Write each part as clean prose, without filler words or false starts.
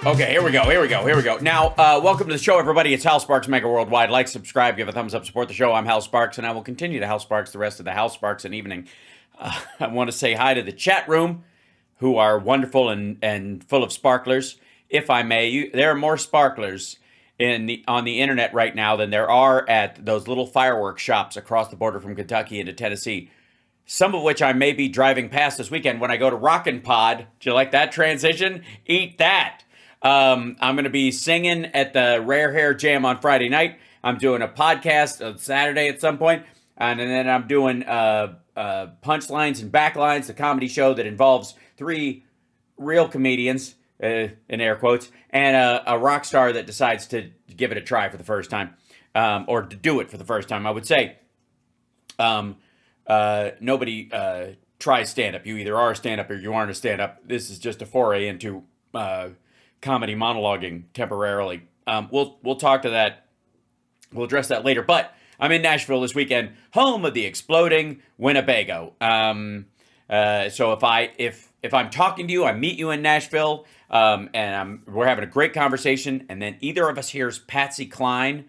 Okay, here we go. Now, welcome to the show, everybody. It's Hal Sparks, Mega Worldwide. Like, subscribe, give a thumbs up, support the show. I'm Hal Sparks, and I will continue to Hal Sparks the rest of the Hal Sparks and evening. I want to say hi to the chat room, who are wonderful and full of sparklers. If I may, there are more sparklers on the internet right now than there are at those little fireworks shops across the border from Kentucky into Tennessee. Some of which I may be driving past this weekend when I go to Rockin' Pod. Do you like that transition? Eat that. I'm going to be singing at the Rare Hair Jam on Friday night. I'm doing a podcast on Saturday at some point. And then I'm doing Punchlines and Backlines, the comedy show that involves three real comedians, in air quotes, and a rock star that decides to give it a try for the first time, or to do it for the first time, I would say. Nobody tries stand-up. You either are a stand-up or you aren't a stand-up. This is just a foray into comedy monologuing temporarily. We'll talk to that. We'll address that later. But I'm in Nashville this weekend, home of the exploding Winnebago. So if I'm talking to you, I meet you in Nashville, and we're having a great conversation, and then either of us hears Patsy Cline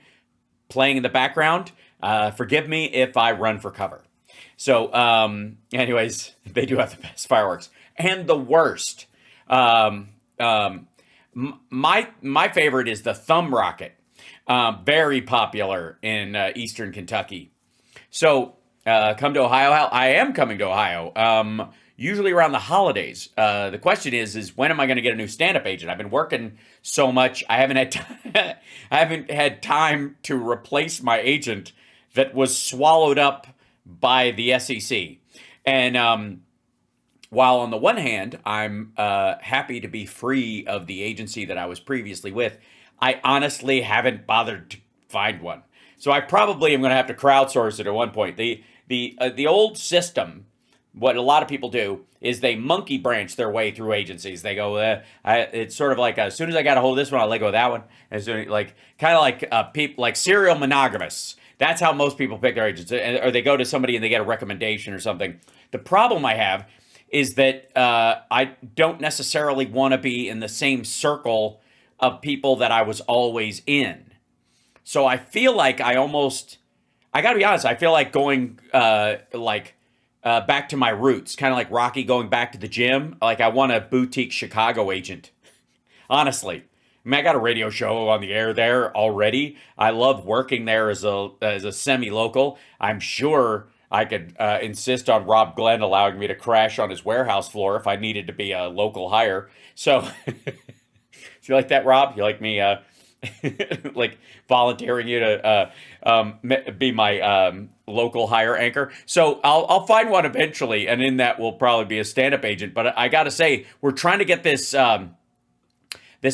playing in the background, forgive me if I run for cover. So, anyways, they do have the best fireworks and the worst. My favorite is the thumb rocket. Very popular in Eastern Kentucky. So, come to Ohio. I am coming to Ohio. Usually around the holidays. The question is when am I going to get a new stand-up agent? I've been working so much. I haven't had time to replace my agent that was swallowed up by the SEC. And while on the one hand, I'm happy to be free of the agency that I was previously with, I honestly haven't bothered to find one. So I probably am going to have to crowdsource it at one point. The old system, what a lot of people do, is they monkey branch their way through agencies. They go, it's sort of like, as soon as I got a hold of this one, I'll let go of that one. And so, kind of like people, like serial monogamists. That's how most people pick their agents. Or they go to somebody and they get a recommendation or something. The problem I have is that I don't necessarily want to be in the same circle of people that I was always in. So I feel like I got to be honest, I feel like going back to my roots, kind of like Rocky going back to the gym. Like I want a boutique Chicago agent, honestly. I mean, I got a radio show on the air there already. I love working there as a semi-local. I'm sure I could insist on Rob Glenn allowing me to crash on his warehouse floor if I needed to be a local hire. So, do you like that, Rob? You like me like volunteering you to be my local hire anchor? So I'll find one eventually, and in that will probably be a stand-up agent. But I got to say, we're trying to get this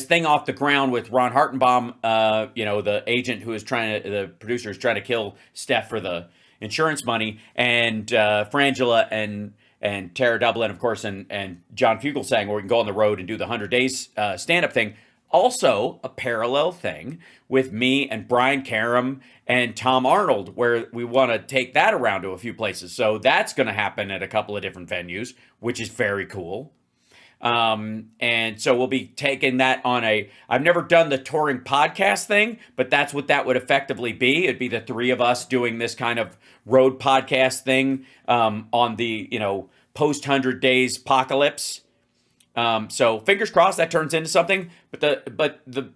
thing off the ground with Ron Hartenbaum, the agent who is the producer is trying to kill Steph for the insurance money, and Frangela and Tara Dublin, of course, and John Fugelsang, where we can go on the road and do the 100 days stand-up thing. Also, a parallel thing with me and Brian Karam and Tom Arnold, where we want to take that around to a few places. So that's going to happen at a couple of different venues, which is very cool. And so we'll be taking that on I've never done the touring podcast thing, but that's what that would effectively be. It'd be the three of us doing this kind of road podcast thing, on the, post 100 days apocalypse. So fingers crossed that turns into something, but the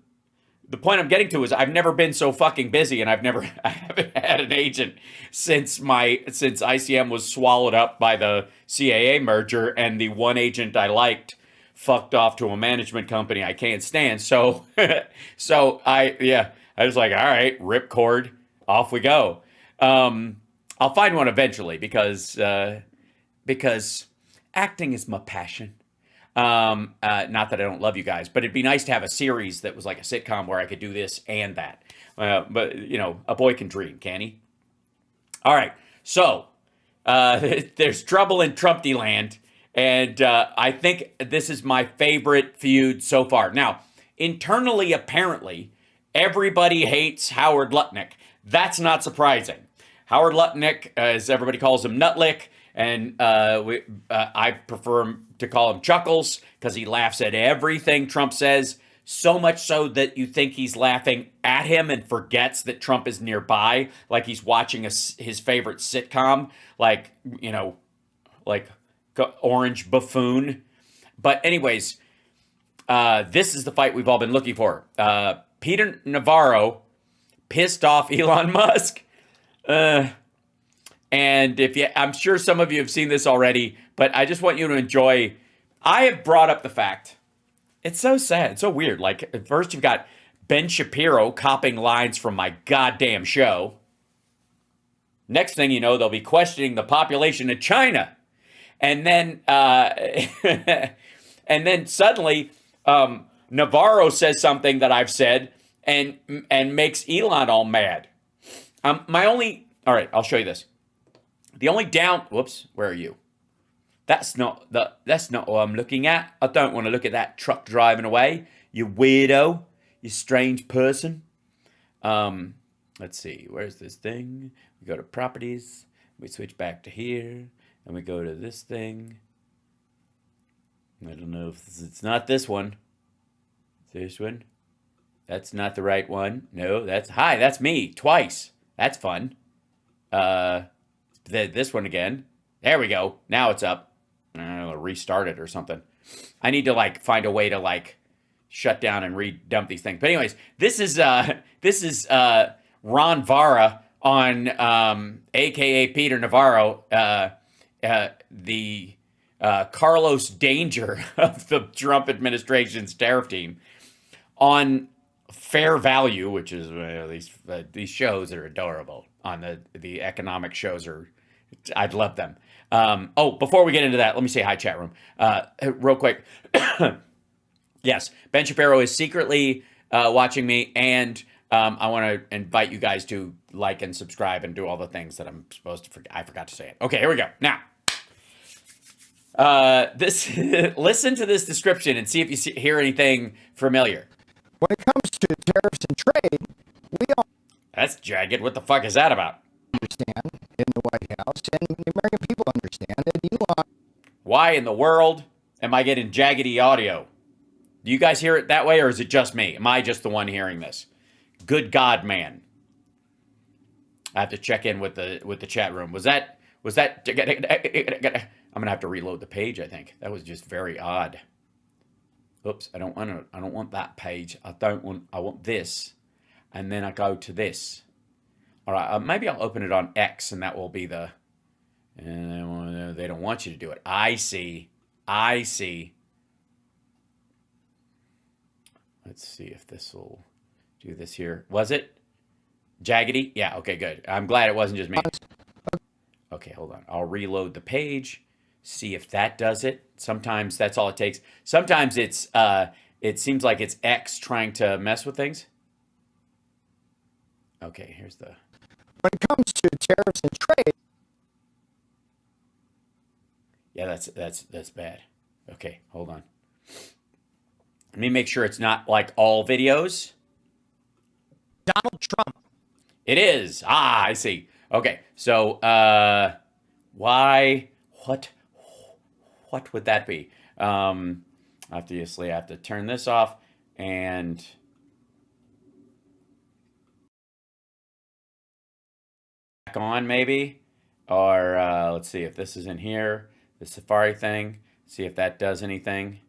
point I'm getting to is I've never been so fucking busy, and I haven't had an agent since ICM was swallowed up by the CAA merger, and the one agent I liked fucked off to a management company I can't stand. So I was like, all right, ripcord, off we go. I'll find one eventually because acting is my passion. Not that I don't love you guys, but it'd be nice to have a series that was like a sitcom where I could do this and that. But a boy can dream, can he? All right. So, there's trouble in Trumpty land. And, I think this is my favorite feud so far. Now, internally, apparently, everybody hates Howard Lutnick. That's not surprising. Howard Lutnick, as everybody calls him, Nutlick. And I prefer to call him Chuckles because he laughs at everything Trump says. so much so that you think he's laughing at him and forgets that Trump is nearby, like he's watching his favorite sitcom, like, like Orange Buffoon. But anyways, this is the fight we've all been looking for. Peter Navarro pissed off Elon Musk. And I'm sure some of you have seen this already, but I just want you to enjoy. I have brought up the fact. It's so sad. It's so weird. Like, at first you've got Ben Shapiro copying lines from my goddamn show. Next thing you know, they'll be questioning the population of China. And then, and then suddenly, Navarro says something that I've said and makes Elon all mad. All right, I'll show you this. The only whoops, where are you? That's not what I'm looking at. I don't want to look at that truck driving away. You weirdo, you strange person. Let's see, where's this thing? We go to properties, we switch back to here, and we go to this thing. I don't know if it's not this one. This one. That's not the right one. No, that's me, twice. That's fun. This one again. There we go. Now it's up. I'll restart it or something. I need to find a way to shut down and redump these things. But anyways, this is Ron Vara on AKA Peter Navarro, the Carlos Danger of the Trump administration's tariff team, on Fair Value, which is these shows are adorable. On the economic shows I'd love them. Before we get into that, let me say hi, chat room, real quick. Yes, Ben Shapiro is secretly watching me, and I want to invite you guys to like and subscribe and do all the things that I'm supposed to forget. I forgot to say it. Okay, here we go. Now, listen to this description and see if you hear anything familiar. When it comes to tariffs and trade, we all That's jagged. What the fuck is that about? understand in the White House, and the American people understand that Elon. Why in the world am I getting jaggedy audio? Do you guys hear it that way, or is it just me? Am I just the one hearing this? Good God, man! I have to check in with the chat room. Was that? I'm gonna have to reload the page. I think that was just very odd. Oops! I don't want that page. I want this, and then I go to this. All right, maybe I'll open it on X, and that will be the. And they don't want you to do it. I see. Let's see if this will do this here. Was it jaggedy? Yeah. Okay. Good. I'm glad it wasn't just me. Okay, hold on. I'll reload the page. See if that does it. Sometimes that's all it takes. Sometimes it seems like it's X trying to mess with things. Okay, here's the. When it comes to tariffs and trade. Yeah, that's bad. Okay, hold on. Let me make sure it's not like all videos. Donald Trump. It is. I see. Okay, so why? What would that be? Obviously, I have to turn this off and. Back on maybe, or let's see if this is in here. The Safari thing. See if that does anything.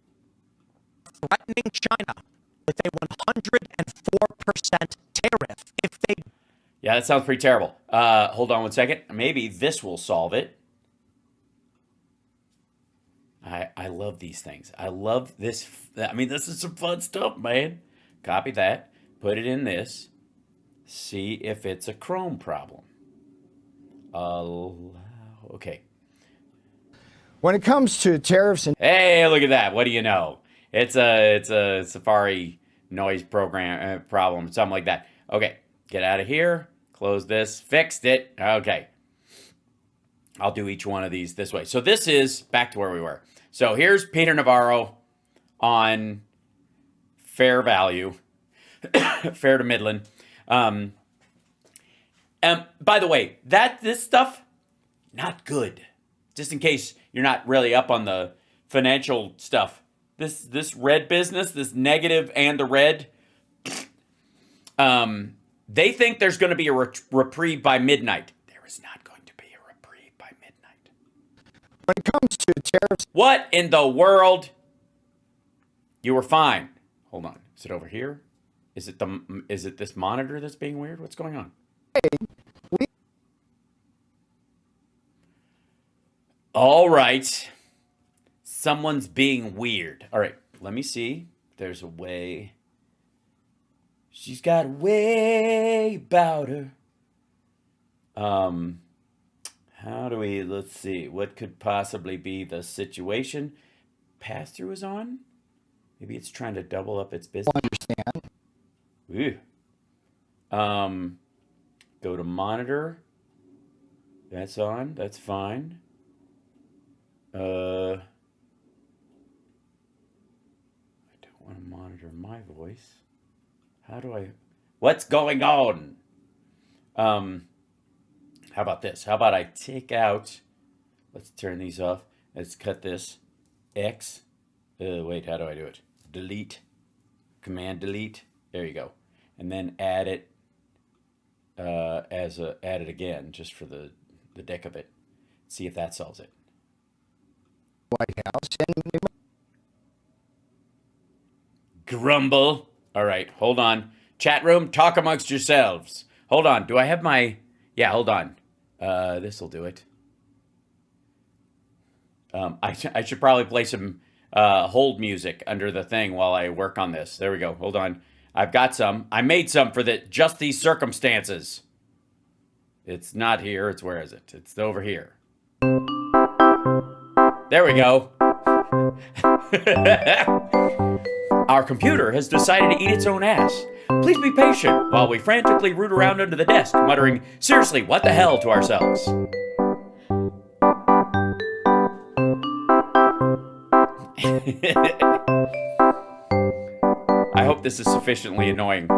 Threatening China with a 104% tariff if they. Yeah, that sounds pretty terrible. Hold on one second. Maybe this will solve it. I love these things. I love this. I mean, this is some fun stuff, man. Copy that. Put it in this. See if it's a Chrome problem. Okay. When it comes to tariffs and. Hey, look at that. What do you know? It's a Safari noise program problem, something like that. Okay, get out of here. Close this. Fixed it. Okay. I'll do each one of these this way. So this is back to where we were. So here's Peter Navarro on Fair Value, Fair to Midland. By the way, this stuff, not good. Just in case you're not really up on the financial stuff. This red business, this negative and the red, they think there's going to be a reprieve by midnight. There is not going to be a reprieve by midnight. When it comes to tariffs, what in the world? You were fine. Hold on. Is it over here? Is it this monitor that's being weird? What's going on? All right. Someone's being weird. All right. Let me see. There's a way. She's got a way about her. How do we, let's see. What could possibly be the situation? Pass-through is on? Maybe it's trying to double up its business. understand. Ooh. Go to monitor. That's on. That's fine. I don't want to monitor my voice. How do I... What's going on? How about this? How about I take out... Let's turn these off. Let's cut this. X. Wait, how do I do it? Delete. Command delete. There you go. And then add it add it again, just for the deck of it. See if that solves it. White House and Grumble. All right, hold on. Chat room, talk amongst yourselves. Hold on. Do I have my... Yeah, hold on. This will do it. I should probably play some hold music under the thing while I work on this. There we go. Hold on. I've got some. I made some for just these circumstances. It's not here. It's where is it? It's over here. There we go. Our computer has decided to eat its own ass. Please be patient while we frantically root around under the desk, muttering, "Seriously, what the hell?" to ourselves. I hope this is sufficiently annoying.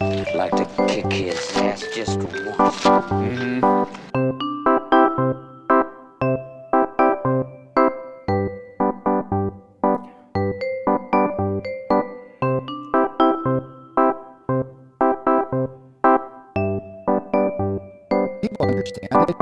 I'd like to kick his ass just once. people understand it.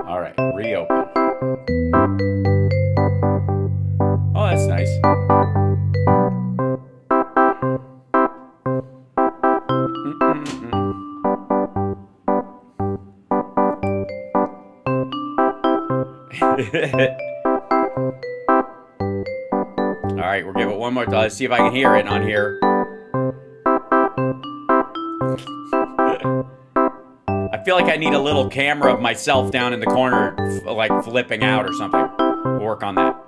All right, reopen. Oh, that's nice. All right, we'll give it one more time. Let's see if I can hear it on here. I feel like I need a little camera of myself down in the corner, like flipping out or something. We'll work on that.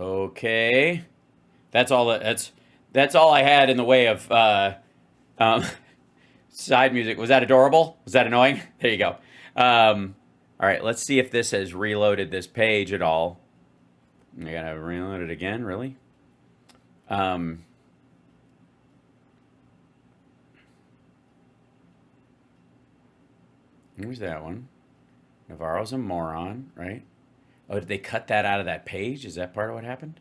Okay, that's all. That's all I had in the way of side music. Was that adorable? Was that annoying? There you go. All right, let's see if this has reloaded this page at all. I gotta reload it again, really? Here's that one. Navarro's a moron, right? Oh, did they cut that out of that page? Is that part of what happened?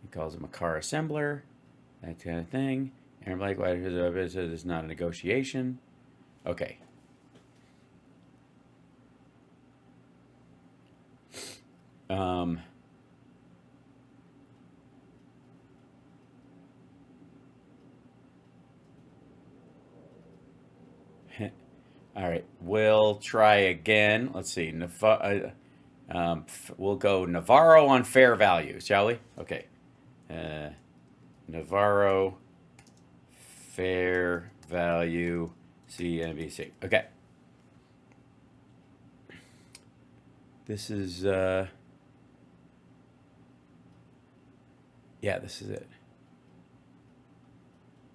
He calls him a car assembler, that kind of thing. Aaron Blake, why says it's not a negotiation? Okay. All right, we'll try again. Let's see. We'll go Navarro on fair value, shall we? Okay. Navarro fair value CNBC. Okay. This is, yeah, this is it.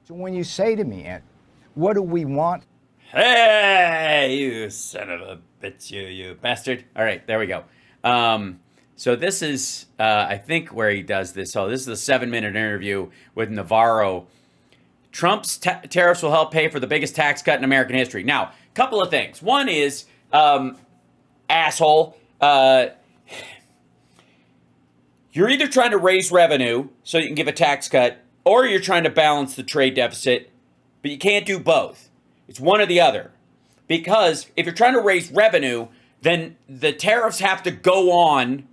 So when you say to me, Ed, what do we want? Hey, you son of a bitch, you bastard. All right, there we go. So this is, I think, where he does this. So this is the 7-minute interview with Navarro. Trump's tariffs will help pay for the biggest tax cut in American history. Now, a couple of things. One is, asshole, you're either trying to raise revenue so you can give a tax cut, or you're trying to balance the trade deficit, but you can't do both. It's one or the other. Because if you're trying to raise revenue, then the tariffs have to go on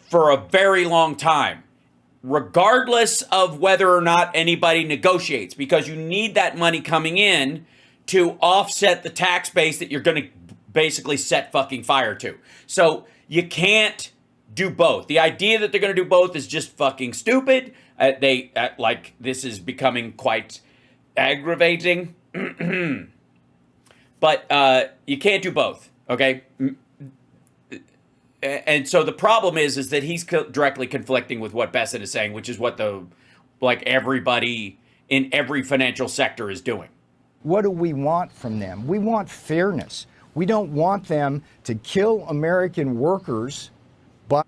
for a very long time, regardless of whether or not anybody negotiates, because you need that money coming in to offset the tax base that you're going to basically set fucking fire to. So you can't do both. The idea that they're going to do both is just fucking stupid. This is becoming quite aggravating. But you can't do both, okay? And so the problem is that he's directly conflicting with what Bessent is saying, which is what everybody in every financial sector is doing. What do we want from them? We want fairness. We don't want them to kill American workers, but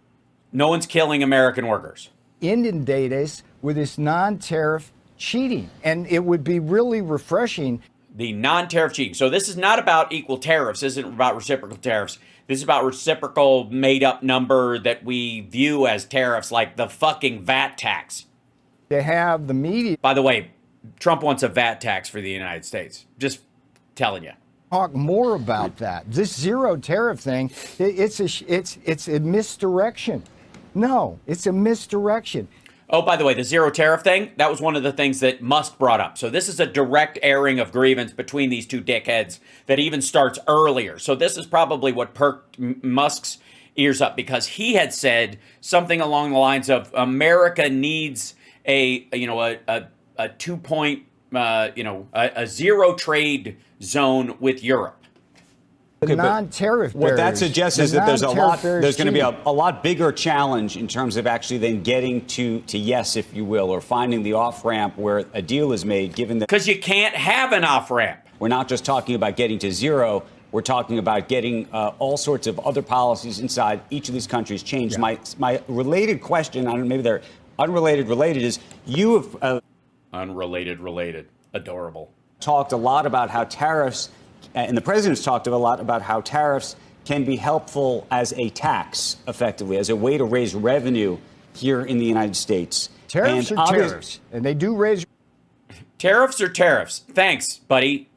no one's killing American workers. Inundate us with this non-tariff cheating. And it would be really refreshing. The non-tariff cheating. So this is not about equal tariffs. This isn't about reciprocal tariffs. This is about reciprocal made-up number that we view as tariffs, like the fucking VAT tax. To have the media, by the way, Trump wants a VAT tax for the United States. Just telling you. Talk more about that. This zero tariff thing, it's a misdirection. No, it's a misdirection. Oh, by the way, the zero tariff thing, that was one of the things that Musk brought up. So this is a direct airing of grievance between these two dickheads that even starts earlier. So this is probably what perked Musk's ears up, because he had said something along the lines of America needs a 2-point, a zero trade zone with Europe. The non-tariff what barriers, that suggests is that there's going to be cheating. a lot bigger challenge in terms of actually then getting to yes, if you will, or finding the off-ramp where a deal is made, given that. Because you can't have an off-ramp. We're not just talking about getting to zero. We're talking about getting all sorts of other policies inside each of these countries changed. Yeah. My related question, I don't know, maybe they're unrelated, is you have... Unrelated, adorable. Talked a lot about how tariffs... And the president's talked a lot about how tariffs can be helpful as a tax, effectively, as a way to raise revenue here in the United States. Tariffs are tariffs, and they do raise... Tariffs are tariffs. Thanks, buddy.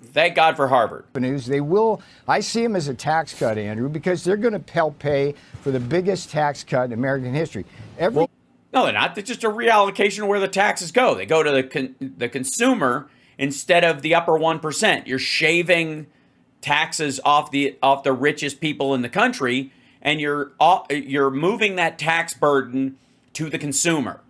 Thank God for Harvard. They will... I see them as a tax cut, Andrew, because they're going to help pay for the biggest tax cut in American history. No, they're not. It's just a reallocation of where the taxes go. They go to the consumer instead of the upper 1%. You're shaving taxes off the richest people in the country, and you're moving that tax burden to the consumer.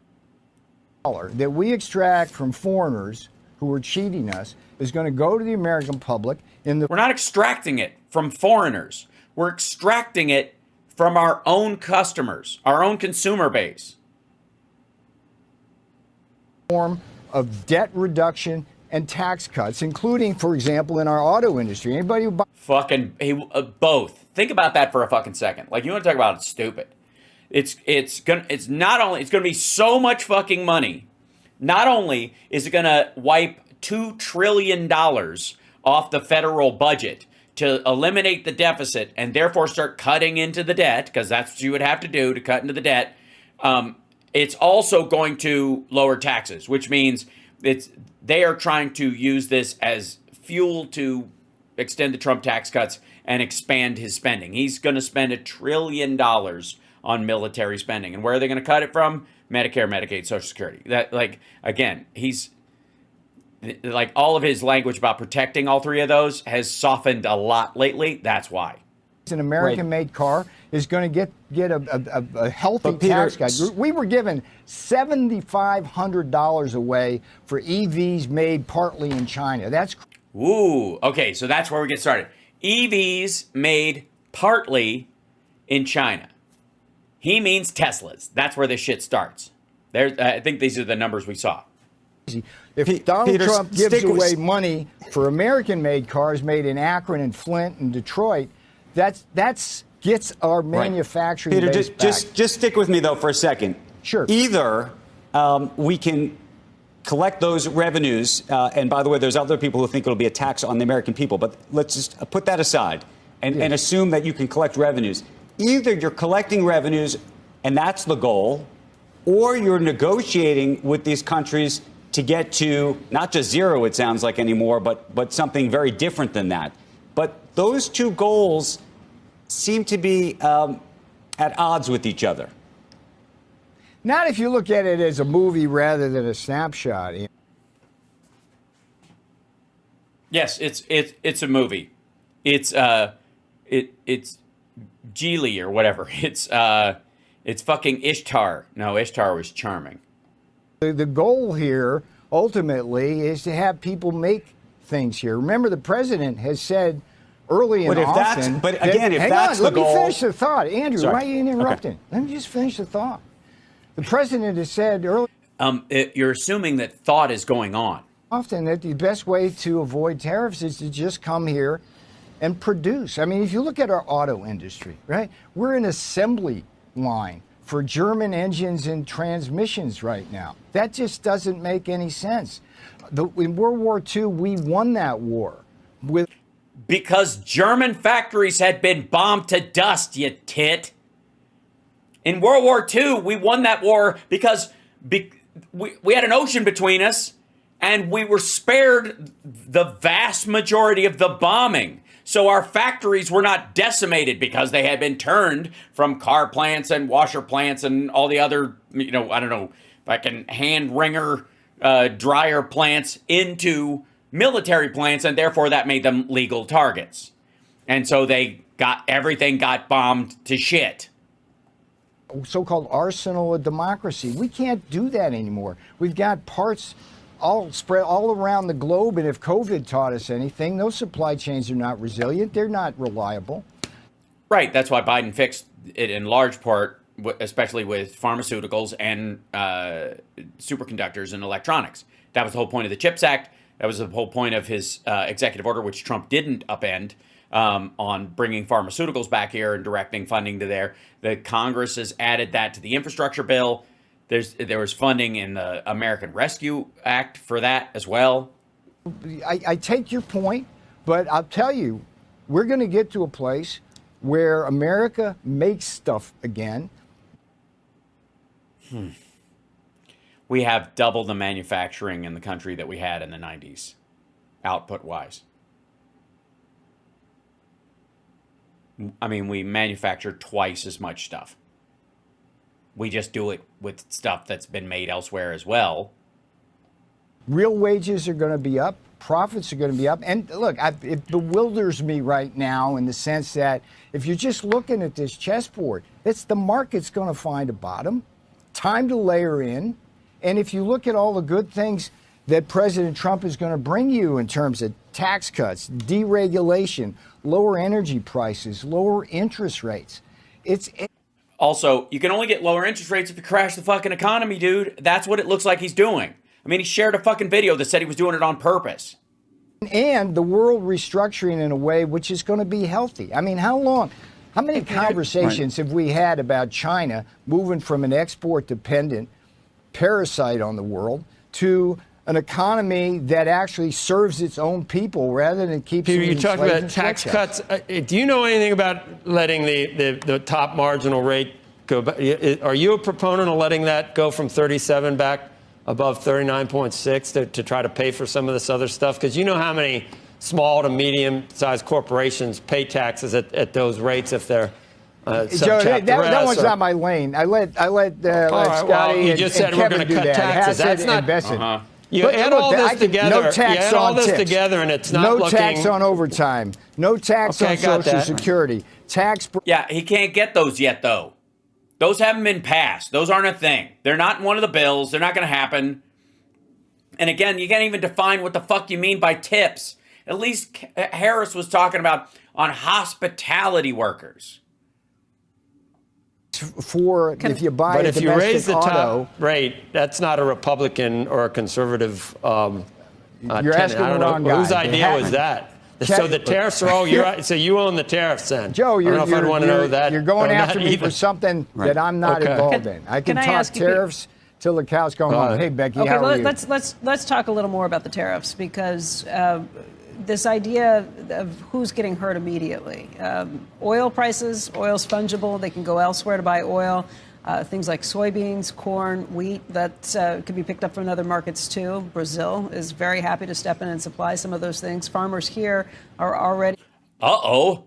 That we extract from foreigners who are cheating us is going to go to the American public We're not extracting it from foreigners. We're extracting it from our own customers, our own consumer base. Form of debt reduction and tax cuts, including, for example, in our auto industry. Anybody who both. Think about that for a fucking second. Like, you want to talk about stupid? It's gonna be so much fucking money. Not only is it gonna wipe $2 trillion off the federal budget to eliminate the deficit and therefore start cutting into the debt, because that's what you would have to do to cut into the debt. It's also going to lower taxes, which means they are trying to use this as fuel to extend the Trump tax cuts and expand his spending. He's going to spend $1 trillion on military spending. And where are they going to cut it from? Medicare, Medicaid, Social Security. He's like, all of his language about protecting all three of those has softened a lot lately. That's why. an American-made car is going to get a healthy Peter, tax cut. We were given $7,500 away for EVs made partly in China. That's Ooh, okay, so that's where we get started. EVs made partly in China. He means Teslas. That's where this shit starts. I think these are the numbers we saw. If Donald Trump gives away money for American-made cars made in Akron and Flint and Detroit, that's gets our manufacturing Peter, base back. just stick with me, though, for a second. Sure. Either we can collect those revenues, and by the way, there's other people who think it'll be a tax on the American people, but let's just put that aside and assume that you can collect revenues. Either you're collecting revenues, and that's the goal, or you're negotiating with these countries to get to not just zero, it sounds like anymore, but something very different than that. But those two goals seem to be at odds with each other. Not if you look at it as a movie rather than a snapshot. Yes, it's a movie. It's Geely or whatever. It's fucking Ishtar. No, Ishtar was charming. The goal here, ultimately, is to have people make things here. Remember, the president has said early in Austin... But again, if hang that's on, the goal... let me finish the thought. Andrew, Sorry. why are you interrupting? Okay. Let me just finish the thought. The president has said early... You're assuming that thought is going on. Often that the best way to avoid tariffs is to just come here and produce. I mean, if you look at our auto industry, right? We're an assembly line for German engines and transmissions right now. That just doesn't make any sense. In World War II, we won that war because German factories had been bombed to dust, you tit. In World War II, we won that war because we had an ocean between us, and we were spared the vast majority of the bombing. So our factories were not decimated because they had been turned from car plants and washer plants and all the other, fucking hand wringer, dryer plants into military plants, and therefore that made them legal targets. And so everything got bombed to shit. So-called arsenal of democracy. We can't do that anymore. We've got parts all spread all around the globe, and if COVID taught us anything, those supply chains are not resilient. They're not reliable. Right. That's why Biden fixed it in large part, especially with pharmaceuticals and superconductors and electronics. That was the whole point of the CHIPS Act. That was the whole point of his executive order, which Trump didn't upend, on bringing pharmaceuticals back here and directing funding to there. The Congress has added that to the infrastructure bill. There was funding in the American Rescue Act for that as well. I take your point, but I'll tell you, we're going to get to a place where America makes stuff again. We have double the manufacturing in the country that we had in the 90s, output-wise. I mean, we manufacture twice as much stuff. We just do it with stuff that's been made elsewhere as well. Real wages are going to be up. Profits are going to be up. And look, it bewilders me right now in the sense that if you're just looking at this chessboard, it's the market's going to find a bottom. Time to layer in. And if you look at all the good things that President Trump is going to bring you in terms of tax cuts, deregulation, lower energy prices, lower interest rates, Also, you can only get lower interest rates if you crash the fucking economy, dude. That's what it looks like he's doing. I mean, he shared a fucking video that said he was doing it on purpose. And the world restructuring in a way which is going to be healthy. I mean, how many conversations have we had about China moving from an export-dependent parasite on the world to an economy that actually serves its own people rather than keeps Peter, them you talked enslaved about in tax sweatshops. cuts. Do you know anything about letting the top marginal rate go back? Are you a proponent of letting that go from 37 back above 39.6 to try to pay for some of this other stuff? Because you know how many small to medium-sized corporations pay taxes at those rates if they're Joe, that one's not my lane. I let Scotty well, you and, just said and we're Kevin going do to cut that. taxes. That's not. Invested. You But add look, all this together. No tax you add on all this tips. together, and it's not no looking. tax on overtime. No tax Okay, on I got Social that. Security. tax. Yeah, he can't get those yet, though. Those haven't been passed. Those aren't a thing. They're not in one of the bills. They're not going to happen. And again, you can't even define what the fuck you mean by tips. At least Harris was talking about on hospitality workers. If you buy but a if you raise the auto, top rate, that's not a Republican or a conservative you're tenant. asking I don't the know wrong guy. whose idea was that. So the tariffs are all so you own the tariffs then. Joe, I don't know if I'd want to know that. You're going after me either. for something that I'm not involved in. I can I talk ask you- tariffs till the cows come home. Hey, Becky, Okay, how are you? let's talk a little more about the tariffs, because this idea of who's getting hurt immediately. Oil prices, oil's fungible. They can go elsewhere to buy oil. Things like soybeans, corn, wheat, that could be picked up from other markets too. Brazil is very happy to step in and supply some of those things. Farmers here are already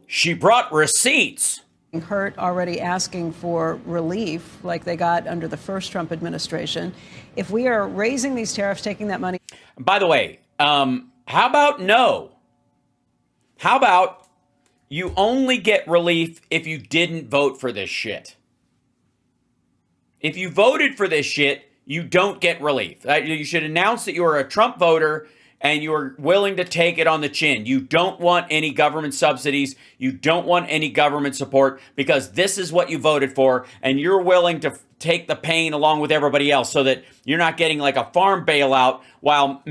She brought receipts. hurt, already asking for relief like they got under the first Trump administration. If we are raising these tariffs, taking that money. By the way, how about no? How about you only get relief if you didn't vote for this shit? If you voted for this shit, you don't get relief. You should announce that you are a Trump voter and you're willing to take it on the chin. You don't want any government subsidies. You don't want any government support because this is what you voted for, and you're willing to take the pain along with everybody else so that you're not getting like a farm bailout while,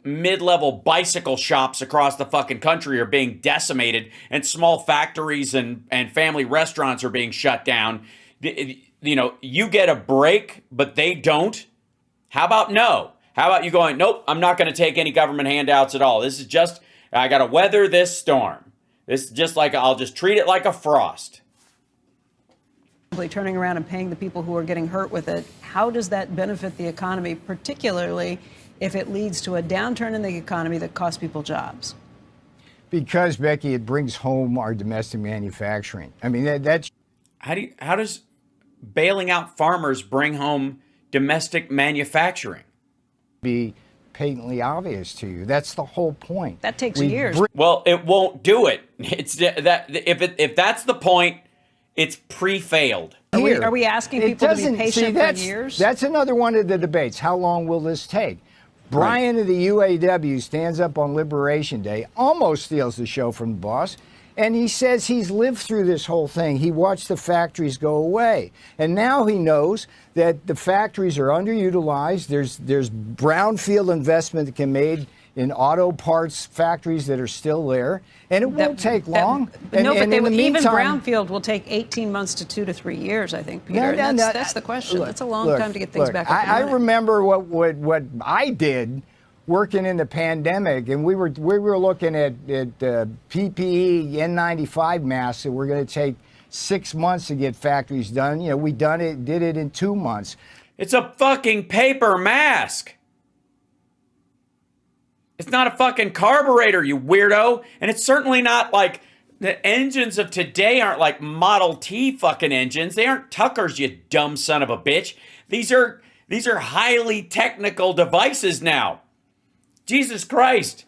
mid-level bicycle shops across the fucking country are being decimated and small factories and family restaurants are being shut down. You get a break, but they don't. How about no? How about you going, nope, I'm not going to take any government handouts at all. This is just, I got to weather this storm. This is just like, I'll just treat it like a frost. Turning around and paying the people who are getting hurt with it. How does that benefit the economy, particularly if it leads to a downturn in the economy that costs people jobs? Because, Becky, it brings home our domestic manufacturing. I mean, that's... How does bailing out farmers bring home domestic manufacturing? Be patently obvious to you. That's the whole point. That takes years. Well, it won't do it. It's that if that's the point, it's pre-failed. Are we asking people to be patient for years? That's another one of the debates. How long will this take? Brian of the UAW stands up on Liberation Day, almost steals the show from the boss, and he says he's lived through this whole thing. He watched the factories go away. And now he knows that the factories are underutilized. There's brownfield investment that can be made in auto parts factories that are still there. And it won't take long. But in the even meantime, brownfield will take 18 months to 2 to 3 years, I think, Peter. That's the question. That's a long time to get things back up and running. I remember what I did working in the pandemic, and we were looking at PPE N95 masks that were going to take 6 months to get factories done. We did it in 2 months. It's a fucking paper mask. It's not a fucking carburetor, you weirdo. And it's certainly not like the engines of today aren't like Model T fucking engines. They aren't Tuckers, you dumb son of a bitch. These are highly technical devices now. Jesus Christ.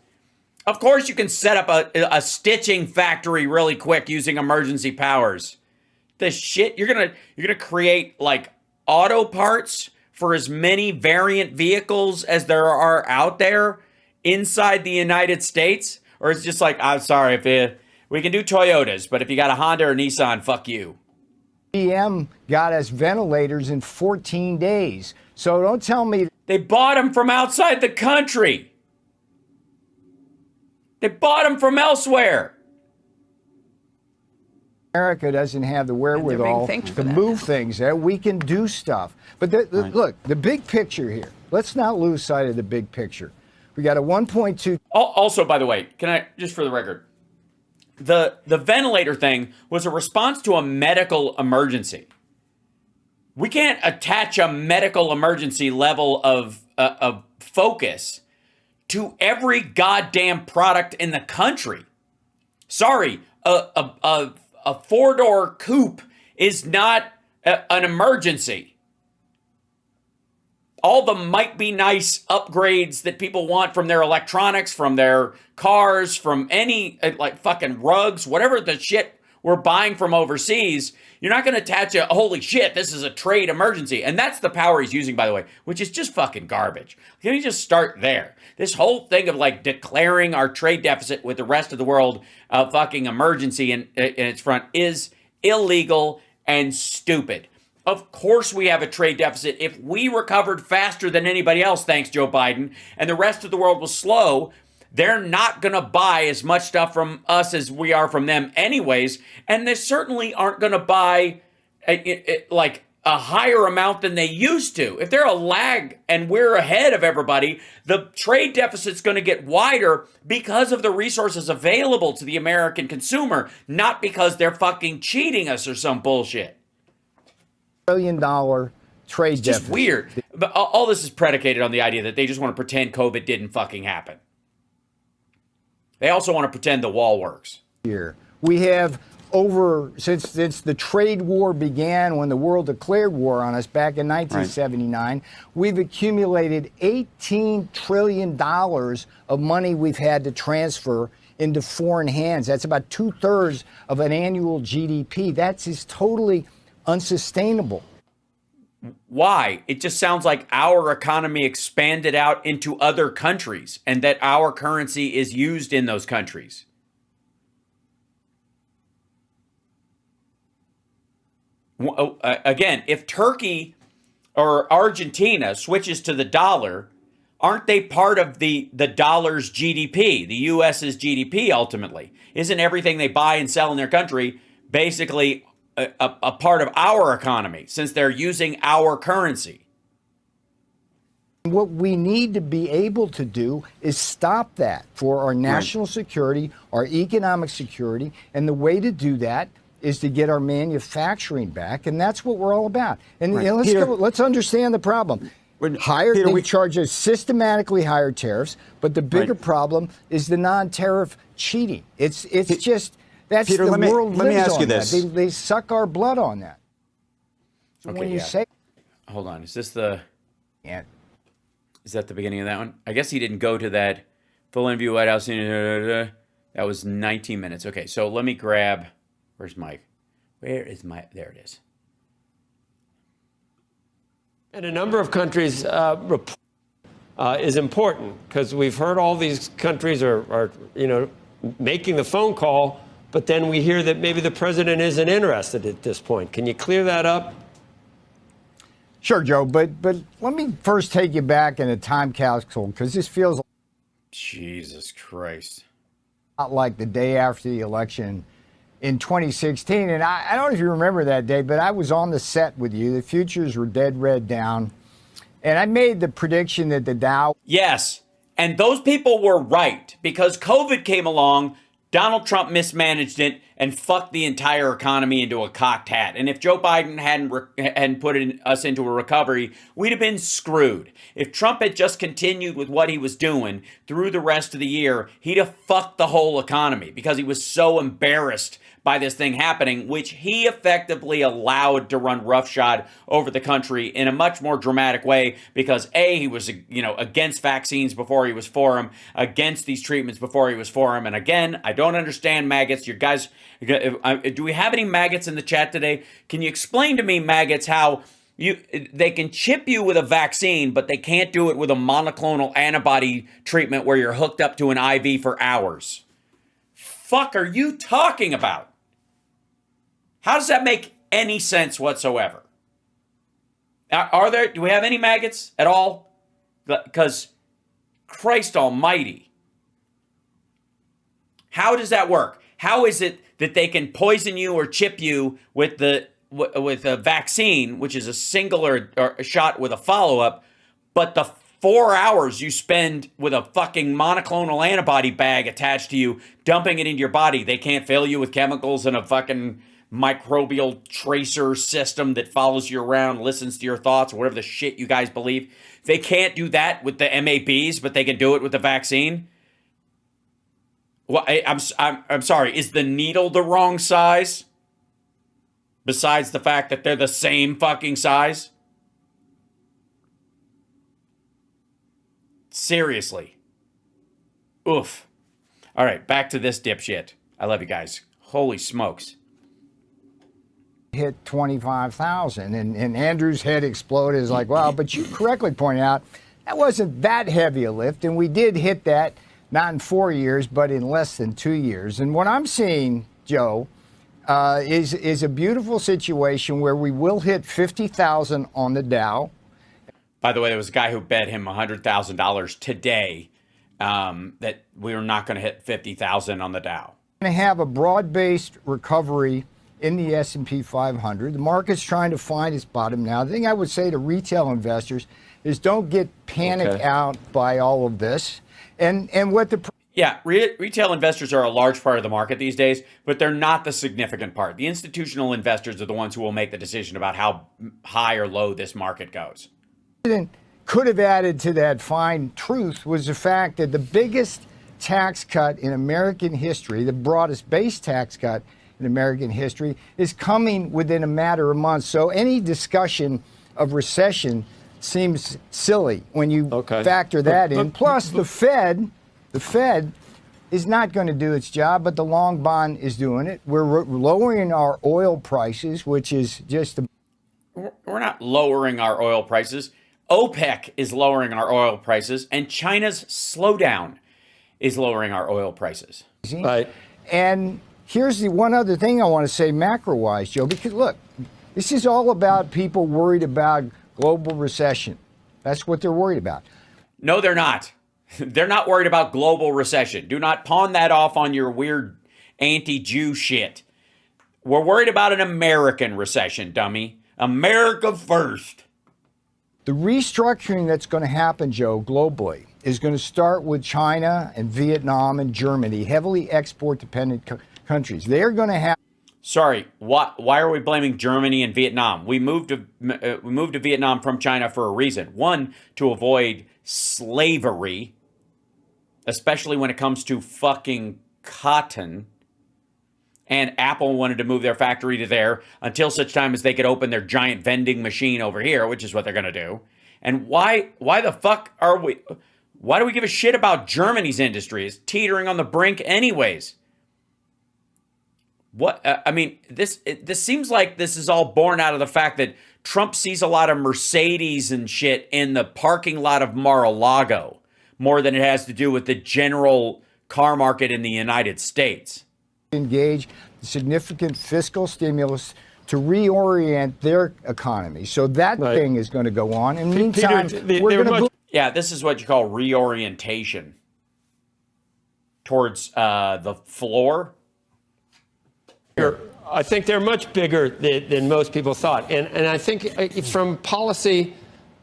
Of course you can set up a stitching factory really quick using emergency powers. This shit, you're gonna create like auto parts for as many variant vehicles as there are out there inside the United States? Or it's just like, I'm sorry, we can do Toyotas, but if you got a Honda or Nissan, fuck you. GM got us ventilators in 14 days. So don't tell me. They bought them from outside the country. They bought them from elsewhere. America doesn't have the wherewithal to move things. We can do stuff. But look, the big picture here. Let's not lose sight of the big picture. We got a 1.2. Also, by the way, can I, just for the record, the ventilator thing was a response to a medical emergency. We can't attach a medical emergency level of focus to every goddamn product in the country. Sorry, a four-door coupe is not an emergency. All the might be nice upgrades that people want from their electronics, from their cars, from any like fucking rugs, whatever the shit we're buying from overseas, you're not going to attach a, holy shit, this is a trade emergency. And that's the power he's using, by the way, which is just fucking garbage. Can we just start there? This whole thing of like declaring our trade deficit with the rest of the world a fucking emergency in its front is illegal and stupid. Of course we have a trade deficit. If we recovered faster than anybody else, thanks Joe Biden, and the rest of the world was slow, they're not going to buy as much stuff from us as we are from them anyways, and they certainly aren't going to buy like a higher amount than they used to. If they're a lag and we're ahead of everybody, the trade deficit's going to get wider because of the resources available to the American consumer, not because they're fucking cheating us or some bullshit. $1 billion trade It's just deficit. weird. But all this is predicated on the idea that they just want to pretend COVID didn't fucking happen. They also want to pretend the wall works. Here we have since the trade war began, when the world declared war on us back in 1979, we've accumulated $18 trillion of money we've had to transfer into foreign hands. That's about 2/3 of an annual GDP. That's just totally unsustainable. Why? It just sounds like our economy expanded out into other countries and that our currency is used in those countries. Again, if Turkey or Argentina switches to the dollar, aren't they part of the dollar's GDP, the U.S.'s GDP ultimately? Isn't everything they buy and sell in their country basically a part of our economy, since they're using our currency? What we need to be able to do is stop that for our national security, our economic security, and the way to do that is to get our manufacturing back, and that's what we're all about. And let's understand the problem. They charge us systematically higher tariffs, but the bigger problem is the non-tariff cheating. It's just that's Peter, the let me world lives ask you on this. that. They suck our blood on that. So Okay, when you yeah. say, Hold on, is this the? yeah, Is that the beginning of that one? I guess he didn't go to that full interview White House. That was 19 minutes. Okay, so let me grab. Where's Mike? Where is my? There it is. And a number of countries is important because we've heard all these countries are making the phone call, but then we hear that maybe the president isn't interested at this point. Can you clear that up? sure, Joe, but let me first take you back in a time capsule, because this feels Jesus Christ. a lot like the day after the election in 2016. And I don't know if you remember that day, but I was on the set with you. The futures were dead red down. And I made the prediction that the Dow. Yes, and those people were right, because COVID came along, Donald Trump mismanaged it and fucked the entire economy into a cocked hat. And if Joe Biden hadn't put us into a recovery, we'd have been screwed. If Trump had just continued with what he was doing through the rest of the year, he'd have fucked the whole economy, because he was so embarrassed by this thing happening, which he effectively allowed to run roughshod over the country in a much more dramatic way, because A, he was, against vaccines before he was for them, against these treatments before he was for them. And again, I don't understand maggots. You guys, do we have any maggots in the chat today? Can you explain to me, maggots, how they can chip you with a vaccine, but they can't do it with a monoclonal antibody treatment where you're hooked up to an IV for hours? Fuck are you talking about? How does that make any sense whatsoever? Do we have any maggots at all? Because Christ almighty. How does that work? How is it that they can poison you or chip you with a vaccine, which is a single or a shot with a follow-up, but the 4 hours you spend with a fucking monoclonal antibody bag attached to you, dumping it into your body, they can't fill you with chemicals and a fucking microbial tracer system that follows you around, listens to your thoughts, or whatever the shit you guys believe? They can't do that with the MABs, but they can do it with the vaccine? Well, I'm sorry, is the needle the wrong size? Besides the fact that they're the same fucking size? Seriously. Oof. All right, back to this dipshit. I love you guys. Holy smokes. hit 25,000, and Andrew's head exploded. Is like, well, but you correctly pointed out that wasn't that heavy a lift, and we did hit that not in 4 years, but in less than 2 years. And what I'm seeing, Joe, is a beautiful situation where we will hit 50,000 on the Dow. By the way, there was a guy who bet him $100,000 today that we were not going to hit 50,000 on the Dow. Going to have a broad-based recovery in the S&P 500. The market's trying to find its bottom now. The thing I would say to retail investors is don't get panicked out by all of this. And what the retail investors are a large part of the market these days, but they're not the significant part. The institutional investors are the ones who will make the decision about how high or low this market goes. Could have added to that fine truth was the fact that the biggest tax cut in American history, the broadest base tax cut in American history, is coming within a matter of months. So any discussion of recession seems silly when you factor that in. Plus, the Fed is not going to do its job, but the long bond is doing it. We're lowering our oil prices, which is just We're not lowering our oil prices. OPEC is lowering our oil prices, and China's slowdown is lowering our oil prices. Right. And here's the one other thing I want to say macro-wise, Joe, because look, this is all about people worried about global recession. That's what they're worried about. No, they're not. They're not worried about global recession. Do not pawn that off on your weird anti-Jew shit. We're worried about an American recession, dummy. America first. The restructuring that's going to happen, Joe, globally is going to start with China and Vietnam and Germany, heavily export-dependent countries. They're going to have. Sorry, why are we blaming Germany and Vietnam? We moved to Vietnam from China for a reason. One, to avoid slavery, especially when it comes to fucking cotton. And Apple wanted to move their factory to there until such time as they could open their giant vending machine over here, which is what they're going to do. And why the fuck are we... Why do we give a shit about Germany's industry? It's teetering on the brink anyways. What I mean, this seems like this is all born out of the fact that Trump sees a lot of Mercedes and shit in the parking lot of Mar-a-Lago more than it has to do with the general car market in the United States. Engage significant fiscal stimulus to reorient their economy. So that thing is going to go on. In the meantime, we're going to... Yeah, this is what you call reorientation towards the floor. I think they're much bigger than most people thought. And I think from policy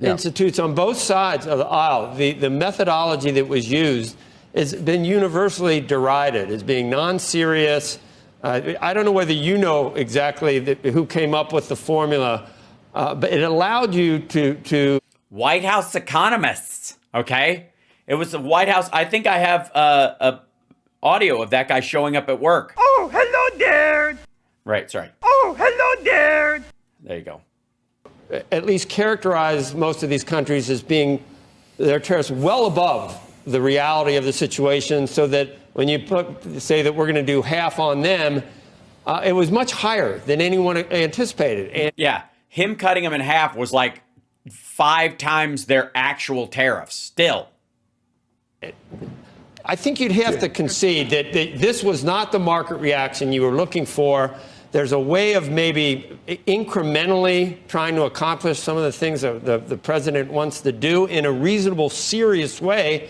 institutes on both sides of the aisle, the methodology that was used has been universally derided as being non-serious. I don't know whether you know exactly who came up with the formula, but it allowed you to... White House economists, okay? It was the White House. I think I have a audio of that guy showing up at work. Oh, hello there. Right, sorry. Oh, hello there. There you go. At least characterize most of these countries as being their tariffs well above the reality of the situation, so that when you say that we're going to do half on them, it was much higher than anyone anticipated. And yeah, him cutting them in half was like 5 times their actual tariffs still. I think you'd have to concede that this was not the market reaction you were looking for. There's a way of maybe incrementally trying to accomplish some of the things that the president wants to do in a reasonable, serious way.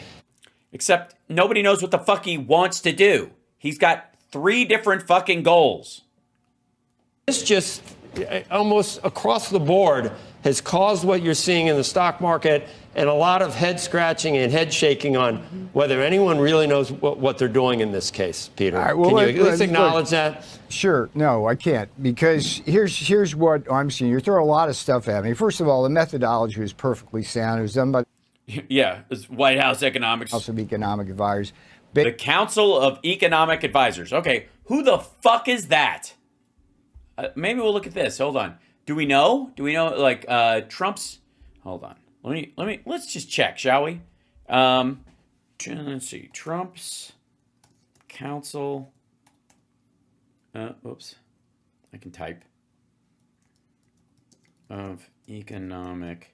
Except nobody knows what the fuck he wants to do. He's got 3 different fucking goals. This just almost across the board has caused what you're seeing in the stock market, and a lot of head scratching and head shaking on whether anyone really knows what they're doing in this case, Peter. All right, well, Can you at least acknowledge that? Sure. No, I can't, because here's what I'm seeing. You're throwing a lot of stuff at me. First of all, the methodology was perfectly sound. It was done by Yeah, it's White House economics. House of Economic Advisors. The Council of Economic Advisors. Okay, who the fuck is that? Maybe we'll look at this. Hold on. Do we know? Like Trump's? Hold on. Let's just check, shall we? Let's see. Trump's Council. Oops. I can type. of Economic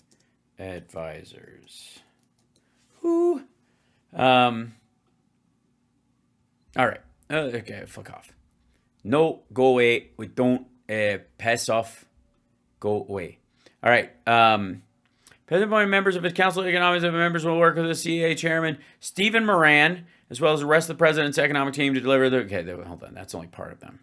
Advisors. Who? All right. Okay, fuck off. No, go away. We don't pass off. Go away. All right. President appointed members of his Council of Economics and members will work with the CEA chairman, Stephen Moran, as well as the rest of the president's economic team to deliver the... Okay, hold on. That's only part of them.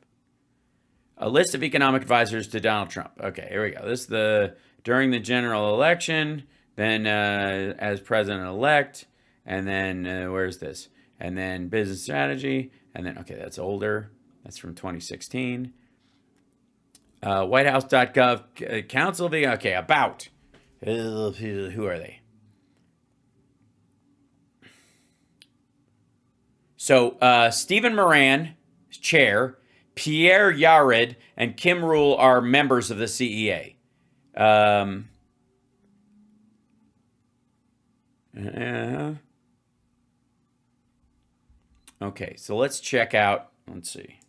A list of economic advisors to Donald Trump. Okay, here we go. This is during the general election, then as president-elect, and then where's this? And then business strategy, and then, okay, that's older. That's from 2016. WhiteHouse.gov, Council of... Okay, about... Who are they? So, Stephen Moran, chair, Pierre Yared, and Kim Rule are members of the CEA. Okay, so let's check out, let's see.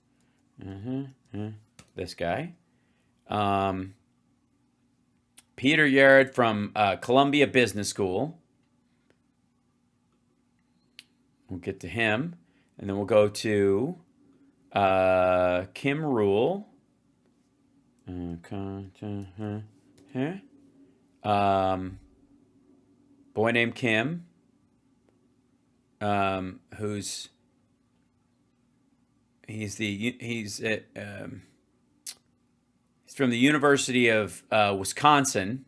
This guy. Peter Yared from Columbia Business School. We'll get to him. And then we'll go to Kim Rule. Boy named Kim. Who's... He's from the University of Wisconsin.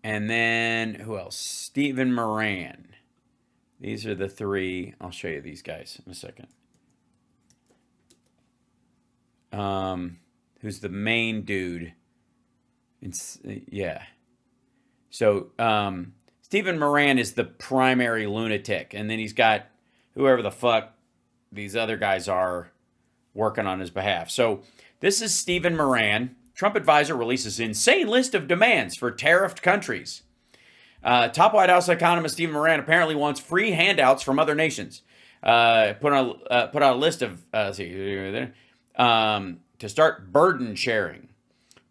And then, who else? Stephen Moran. These are the three. I'll show you these guys in a second. Who's the main dude? Yeah. So, Stephen Moran is the primary lunatic. And then he's got whoever the fuck these other guys are working on his behalf. So, this is Stephen Moran. Trump advisor releases insane list of demands for tariffed countries. Top White House economist Stephen Moran apparently wants free handouts from other nations. Put out a list of to start burden sharing.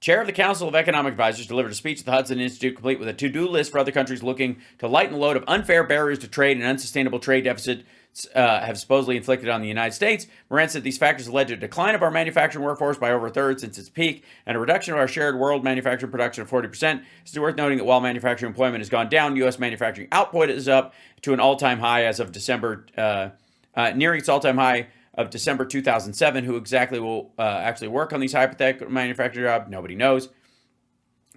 Chair of the Council of Economic Advisors delivered a speech at the Hudson Institute, complete with a to-do list for other countries looking to lighten the load of unfair barriers to trade and unsustainable trade deficits have supposedly inflicted on the United States. Moran said these factors have led to a decline of our manufacturing workforce by over a third since its peak and a reduction of our shared world manufacturing production of 40%. It's worth noting that while manufacturing employment has gone down, U.S. manufacturing output is up to an all-time high as of December, nearing its all-time high of December 2007. Who exactly will actually work on these hypothetical manufacturing jobs? Nobody knows.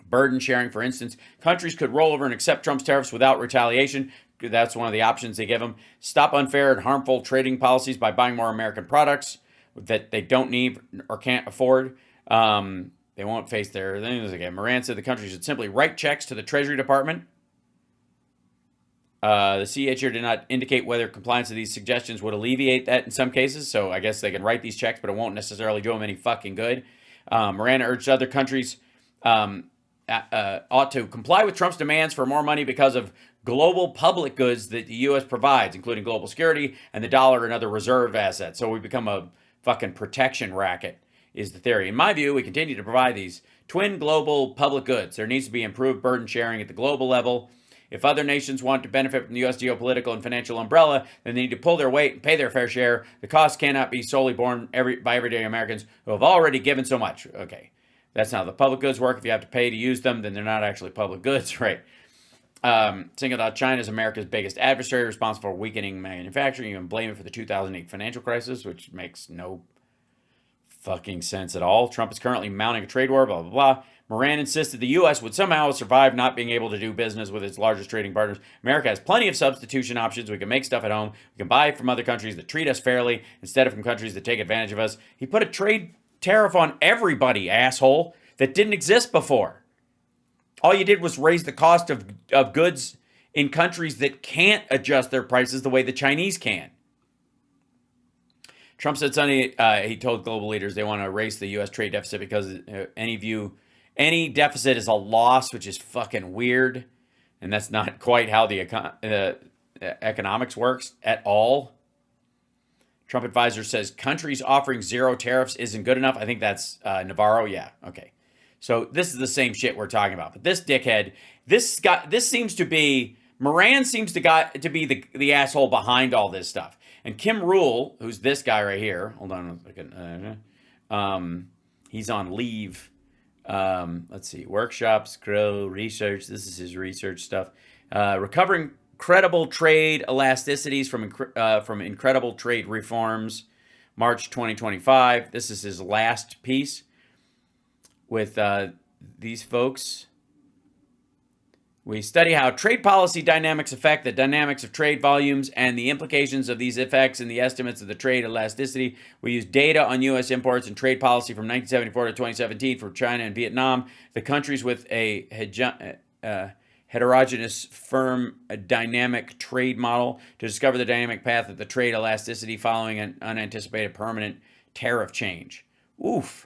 Burden sharing, for instance. Countries could roll over and accept Trump's tariffs without retaliation. That's one of the options they give them. Stop unfair and harmful trading policies by buying more American products that they don't need or can't afford. They won't face their things again. Moran said the country should simply write checks to the Treasury Department. The CHR did not indicate whether compliance with these suggestions would alleviate that in some cases. So I guess they can write these checks, but it won't necessarily do them any fucking good. Moran urged other countries ought to comply with Trump's demands for more money because of global public goods that the U.S. provides, including global security and the dollar and other reserve assets. So we become a fucking protection racket, is the theory. In my view, we continue to provide these twin global public goods. There needs to be improved burden sharing at the global level. If other nations want to benefit from the U.S. geopolitical and financial umbrella, then they need to pull their weight and pay their fair share. The cost cannot be solely borne by everyday Americans who have already given so much. Okay, that's not how the public goods work. If you have to pay to use them, then they're not actually public goods, right? Singled out China as America's biggest adversary, responsible for weakening manufacturing, even blame it for the 2008 financial crisis, which makes no fucking sense at all. Trump is currently mounting a trade war, blah, blah, blah. Moran insisted the U.S. would somehow survive not being able to do business with its largest trading partners. America has plenty of substitution options. We can make stuff at home. We can buy from other countries that treat us fairly instead of from countries that take advantage of us. He put a trade tariff on everybody, asshole, that didn't exist before. All you did was raise the cost of goods in countries that can't adjust their prices the way the Chinese can. Trump said Sunday he told global leaders they want to erase the U.S. trade deficit because any deficit is a loss, which is fucking weird. And that's not quite how the economics works at all. Trump advisor says countries offering zero tariffs isn't good enough. I think that's Navarro. Yeah, okay. So this is the same shit we're talking about. But this dickhead, this seems to be, Moran seems to be the asshole behind all this stuff. And Kim Rule, who's this guy right here, hold on a second. He's on leave. Let's see, workshops, grow, research. This is his research stuff. Recovering credible trade elasticities from incredible trade reforms, March 2025. This is his last piece with these folks. We study how trade policy dynamics affect the dynamics of trade volumes and the implications of these effects in the estimates of the trade elasticity. We use data on U.S. imports and trade policy from 1974 to 2017 for China and Vietnam, the countries with a heterogeneous firm dynamic trade model, to discover the dynamic path of the trade elasticity following an unanticipated permanent tariff change. Oof.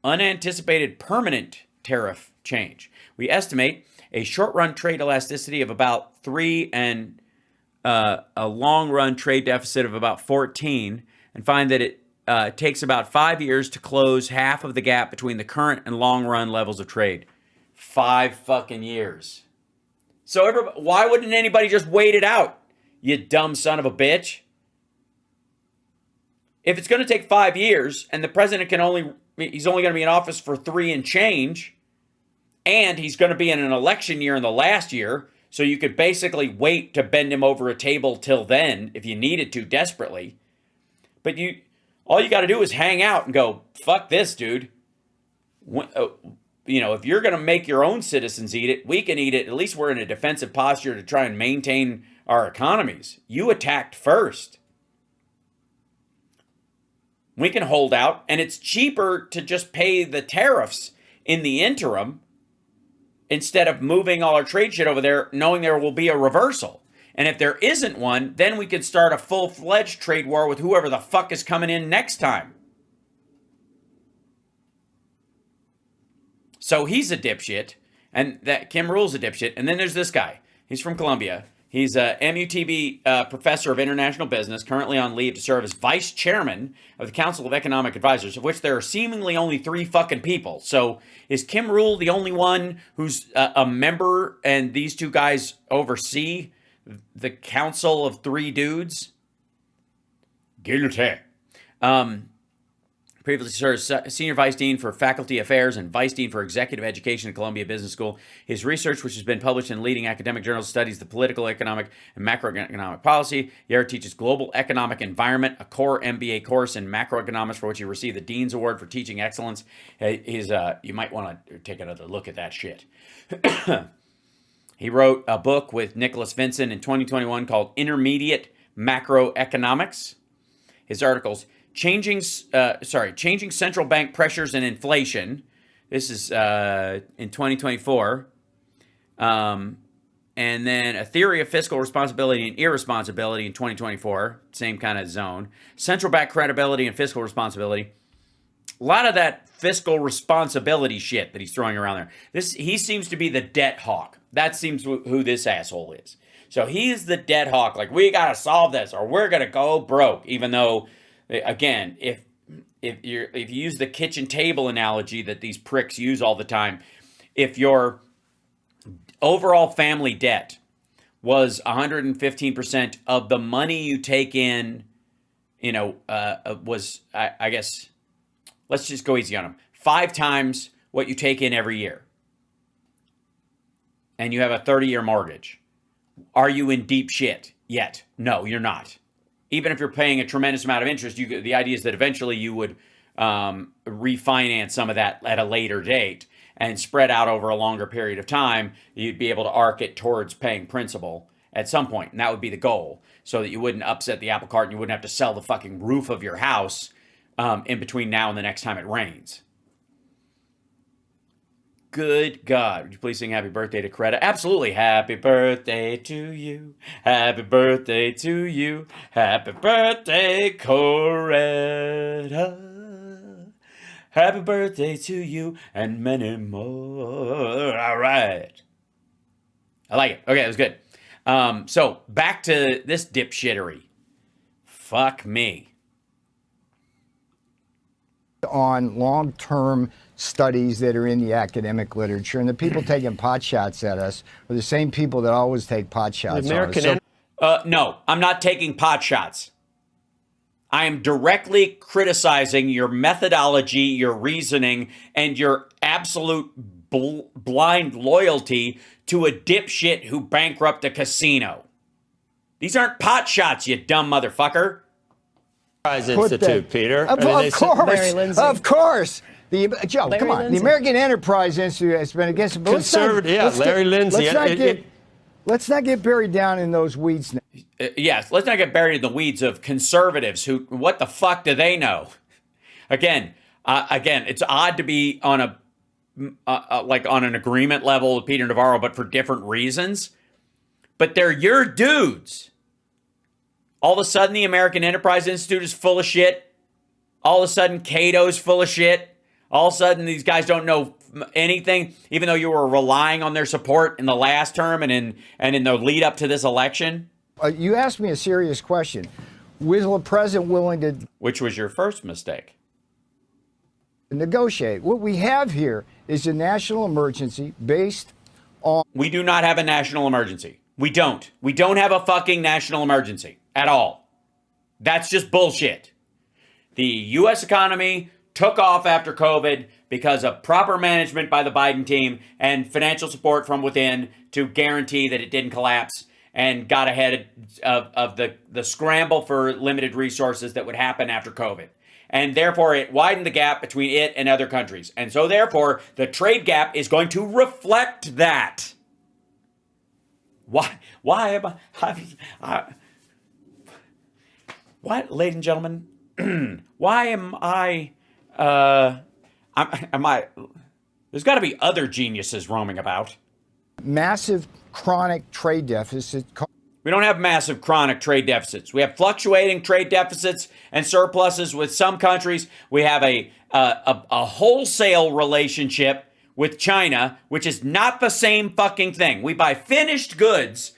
Unanticipated permanent tariff change. We estimate a short-run trade elasticity of about 3 and a long-run trade deficit of about 14, and find that it takes about 5 years to close half of the gap between the current and long-run levels of trade. 5 fucking years. So why wouldn't anybody just wait it out, you dumb son of a bitch? If it's going to take 5 years and the president he's only going to be in office for 3 and change, and he's going to be in an election year in the last year, so you could basically wait to bend him over a table till then if you needed to desperately. But all you got to do is hang out and go, fuck this, dude. If you're going to make your own citizens eat it, we can eat it. At least we're in a defensive posture to try and maintain our economies. You attacked first. We can hold out, and it's cheaper to just pay the tariffs in the interim instead of moving all our trade shit over there, knowing there will be a reversal. And if there isn't one, then we could start a full-fledged trade war with whoever the fuck is coming in next time. So he's a dipshit, and that Kim Rule's a dipshit. And then there's this guy. He's from Columbia. He's a MUTB professor of international business, currently on leave to serve as vice chairman of the Council of Economic Advisors, of which there are seemingly only 3 fucking people. So is Kim Rule the only one who's a member, and these 2 guys oversee the council of 3 dudes? Guilty. Previously served as Senior Vice Dean for Faculty Affairs and Vice Dean for Executive Education at Columbia Business School. His research, which has been published in leading academic journals, studies the political, economic, and macroeconomic policy. Yara teaches Global Economic Environment, a core MBA course in macroeconomics, for which he received the Dean's Award for Teaching Excellence. You might want to take another look at that shit. He wrote a book with Nicholas Vincent in 2021 called Intermediate Macroeconomics. His articles, Changing central bank pressures and inflation. This is in 2024. And then A Theory of Fiscal Responsibility and Irresponsibility in 2024. Same kind of zone. Central bank credibility and fiscal responsibility. A lot of that fiscal responsibility shit that he's throwing around there. He seems to be the debt hawk. That seems who this asshole is. So he's the debt hawk. Like, we got to solve this or we're going to go broke. Even though, again, if you use the kitchen table analogy that these pricks use all the time, if your overall family debt was 115% of the money you take in, was, I guess, let's just go easy on them, 5 times what you take in every year, and you have a 30-year mortgage, are you in deep shit yet? No, you're not. Even if you're paying a tremendous amount of interest, the idea is that eventually you would refinance some of that at a later date and spread out over a longer period of time. You'd be able to arc it towards paying principal at some point, and that would be the goal, so that you wouldn't upset the apple cart and you wouldn't have to sell the fucking roof of your house in between now and the next time it rains. Good God. Would you please sing happy birthday to Coretta? Absolutely. Happy birthday to you. Happy birthday to you. Happy birthday, Coretta. Happy birthday to you and many more. All right. I like it. Okay, that was good. So back to this dipshittery. Fuck me. on long-term studies that are in the academic literature, and the people taking pot shots at us are the same people that always take pot shots at us. No, I'm not taking pot shots. I am directly criticizing your methodology, your reasoning, and your absolute blind loyalty to a dipshit who bankrupted a casino. These aren't pot shots, you dumb motherfucker. Institute, Peter. Of course. Joe, come on. The American Enterprise Institute has been against it. Conservative, Larry Lindsay. Let's not get buried down in those weeds now. Yes, let's not get buried in the weeds of conservatives who, what the fuck do they know? Again, it's odd to be on on an agreement level with Peter Navarro, but for different reasons. But they're your dudes. All of a sudden, the American Enterprise Institute is full of shit. All of a sudden, Cato's full of shit. All of a sudden, these guys don't know anything, even though you were relying on their support in the last term and in the lead up to this election. You asked me a serious question. Was the president willing to... Which was your first mistake. ...negotiate? What we have here is a national emergency based on... We do not have a national emergency. We don't. We don't have a fucking national emergency at all. That's just bullshit. The U.S. economy took off after COVID because of proper management by the Biden team and financial support from within to guarantee that it didn't collapse, and got ahead of the scramble for limited resources that would happen after COVID. And therefore, it widened the gap between it and other countries. And so therefore, the trade gap is going to reflect that. Why am I what, ladies and gentlemen, why am I, there's got to be other geniuses roaming about. Massive chronic trade deficit. We don't have massive chronic trade deficits. We have fluctuating trade deficits and surpluses with some countries. We have a wholesale relationship with China, which is not the same fucking thing. We buy finished goods,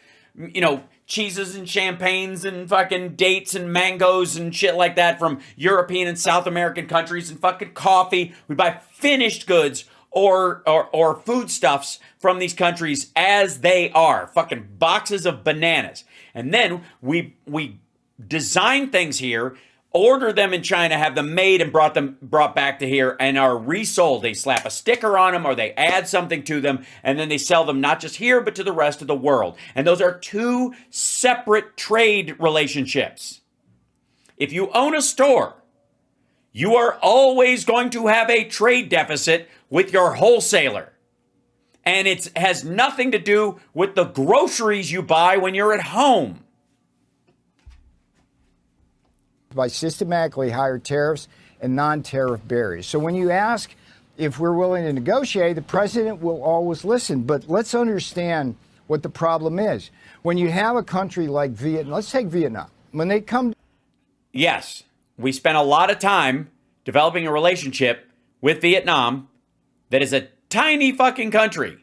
cheeses and champagnes and fucking dates and mangoes and shit like that from European and South American countries, and fucking coffee. We buy finished goods or foodstuffs from these countries as they are, fucking boxes of bananas. And then we design things here, order them in China, have them made and brought back to here, and are resold. They slap a sticker on them or they add something to them, and then they sell them not just here but to the rest of the world. And those are two separate trade relationships. If you own a store, you are always going to have a trade deficit with your wholesaler. And it has nothing to do with the groceries you buy when you're at home. By systematically higher tariffs and non-tariff barriers. So when you ask if we're willing to negotiate, the president will always listen. But let's understand what the problem is. When you have a country like Vietnam, let's take Vietnam. When they come... Yes, we spent a lot of time developing a relationship with Vietnam that is a tiny fucking country.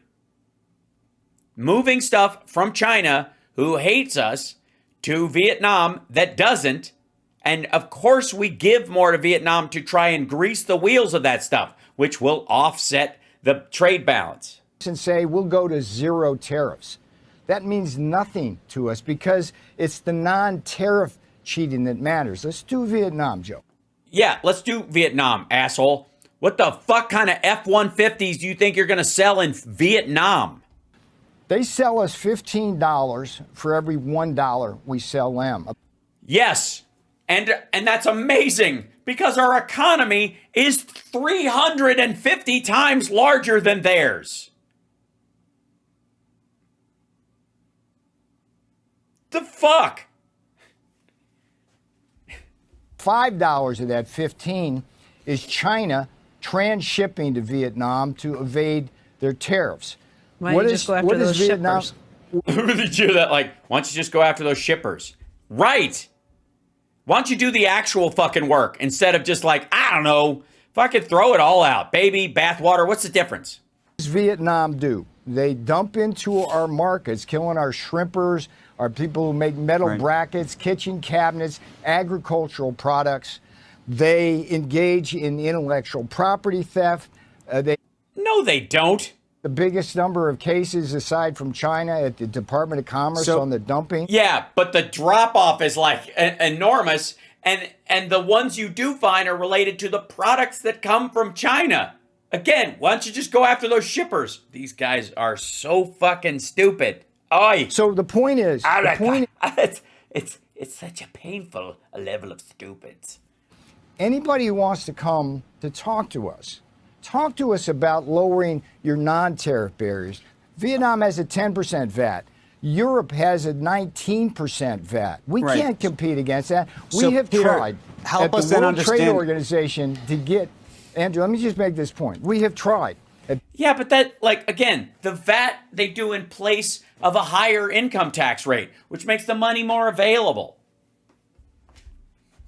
Moving stuff from China, who hates us, to Vietnam that doesn't. And of course we give more to Vietnam to try and grease the wheels of that stuff, which will offset the trade balance. And say we'll go to zero tariffs. That means nothing to us because it's the non-tariff cheating that matters. Let's do Vietnam, Joe. Yeah, let's do Vietnam, asshole. What the fuck kind of F-150s do you think you're going to sell in Vietnam? They sell us $15 for every $1 we sell them. Yes, and that's amazing because our economy is 350 times larger than theirs. The fuck? $5 of that 15 is China transshipping to Vietnam to evade their tariffs. Why don't you just go after those shippers? Did you that? Why don't you just go after those shippers? Right. Why don't you do the actual fucking work instead of just I don't know, fucking throw it all out. Baby, bathwater, what's the difference? What does Vietnam do? They dump into our markets, killing our shrimpers, our people who make metal brackets, kitchen cabinets, agricultural products. They engage in intellectual property theft. No, they don't. The biggest number of cases aside from China at the Department of Commerce on the dumping. Yeah, but the drop off is like enormous, and the ones you do find are related to the products that come from China. Again, why don't you just go after those shippers? These guys are so fucking stupid. Oi. So the point is, it's such a painful level of stupids. Anybody who wants to come to talk to us about lowering your non-tariff barriers. Vietnam has a 10% VAT. Europe has a 19% VAT. We can't compete against that. So, we have Peter, tried help at the us then World Trade understand. Organization to get, Andrew, let me just make this point. We have tried. Yeah, but that, like, again, the VAT they do in place of a higher income tax rate, which makes the money more available.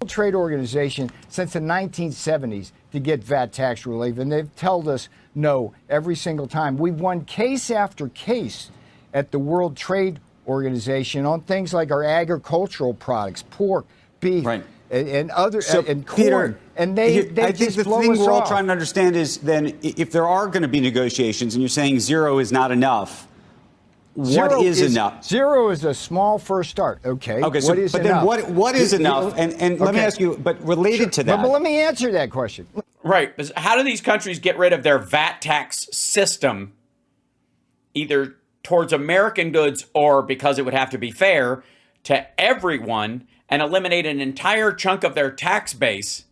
World Trade Organization since the 1970s to get VAT tax relief, and they've told us no every single time. We've won case after case at the World Trade Organization on things like our agricultural products, pork, beef, and other and corn. Peter, and they I think just the blow thing us we're all off. trying to understand is then if there are going to be negotiations and you're saying zero is not enough, what is enough? Zero is a small first start. Okay. Okay, so, what is but enough? then what is enough? And let me ask you, but related to that. But let me answer that question. Right. Because how do these countries get rid of their VAT tax system, either towards American goods or because it would have to be fair to everyone, and eliminate an entire chunk of their tax base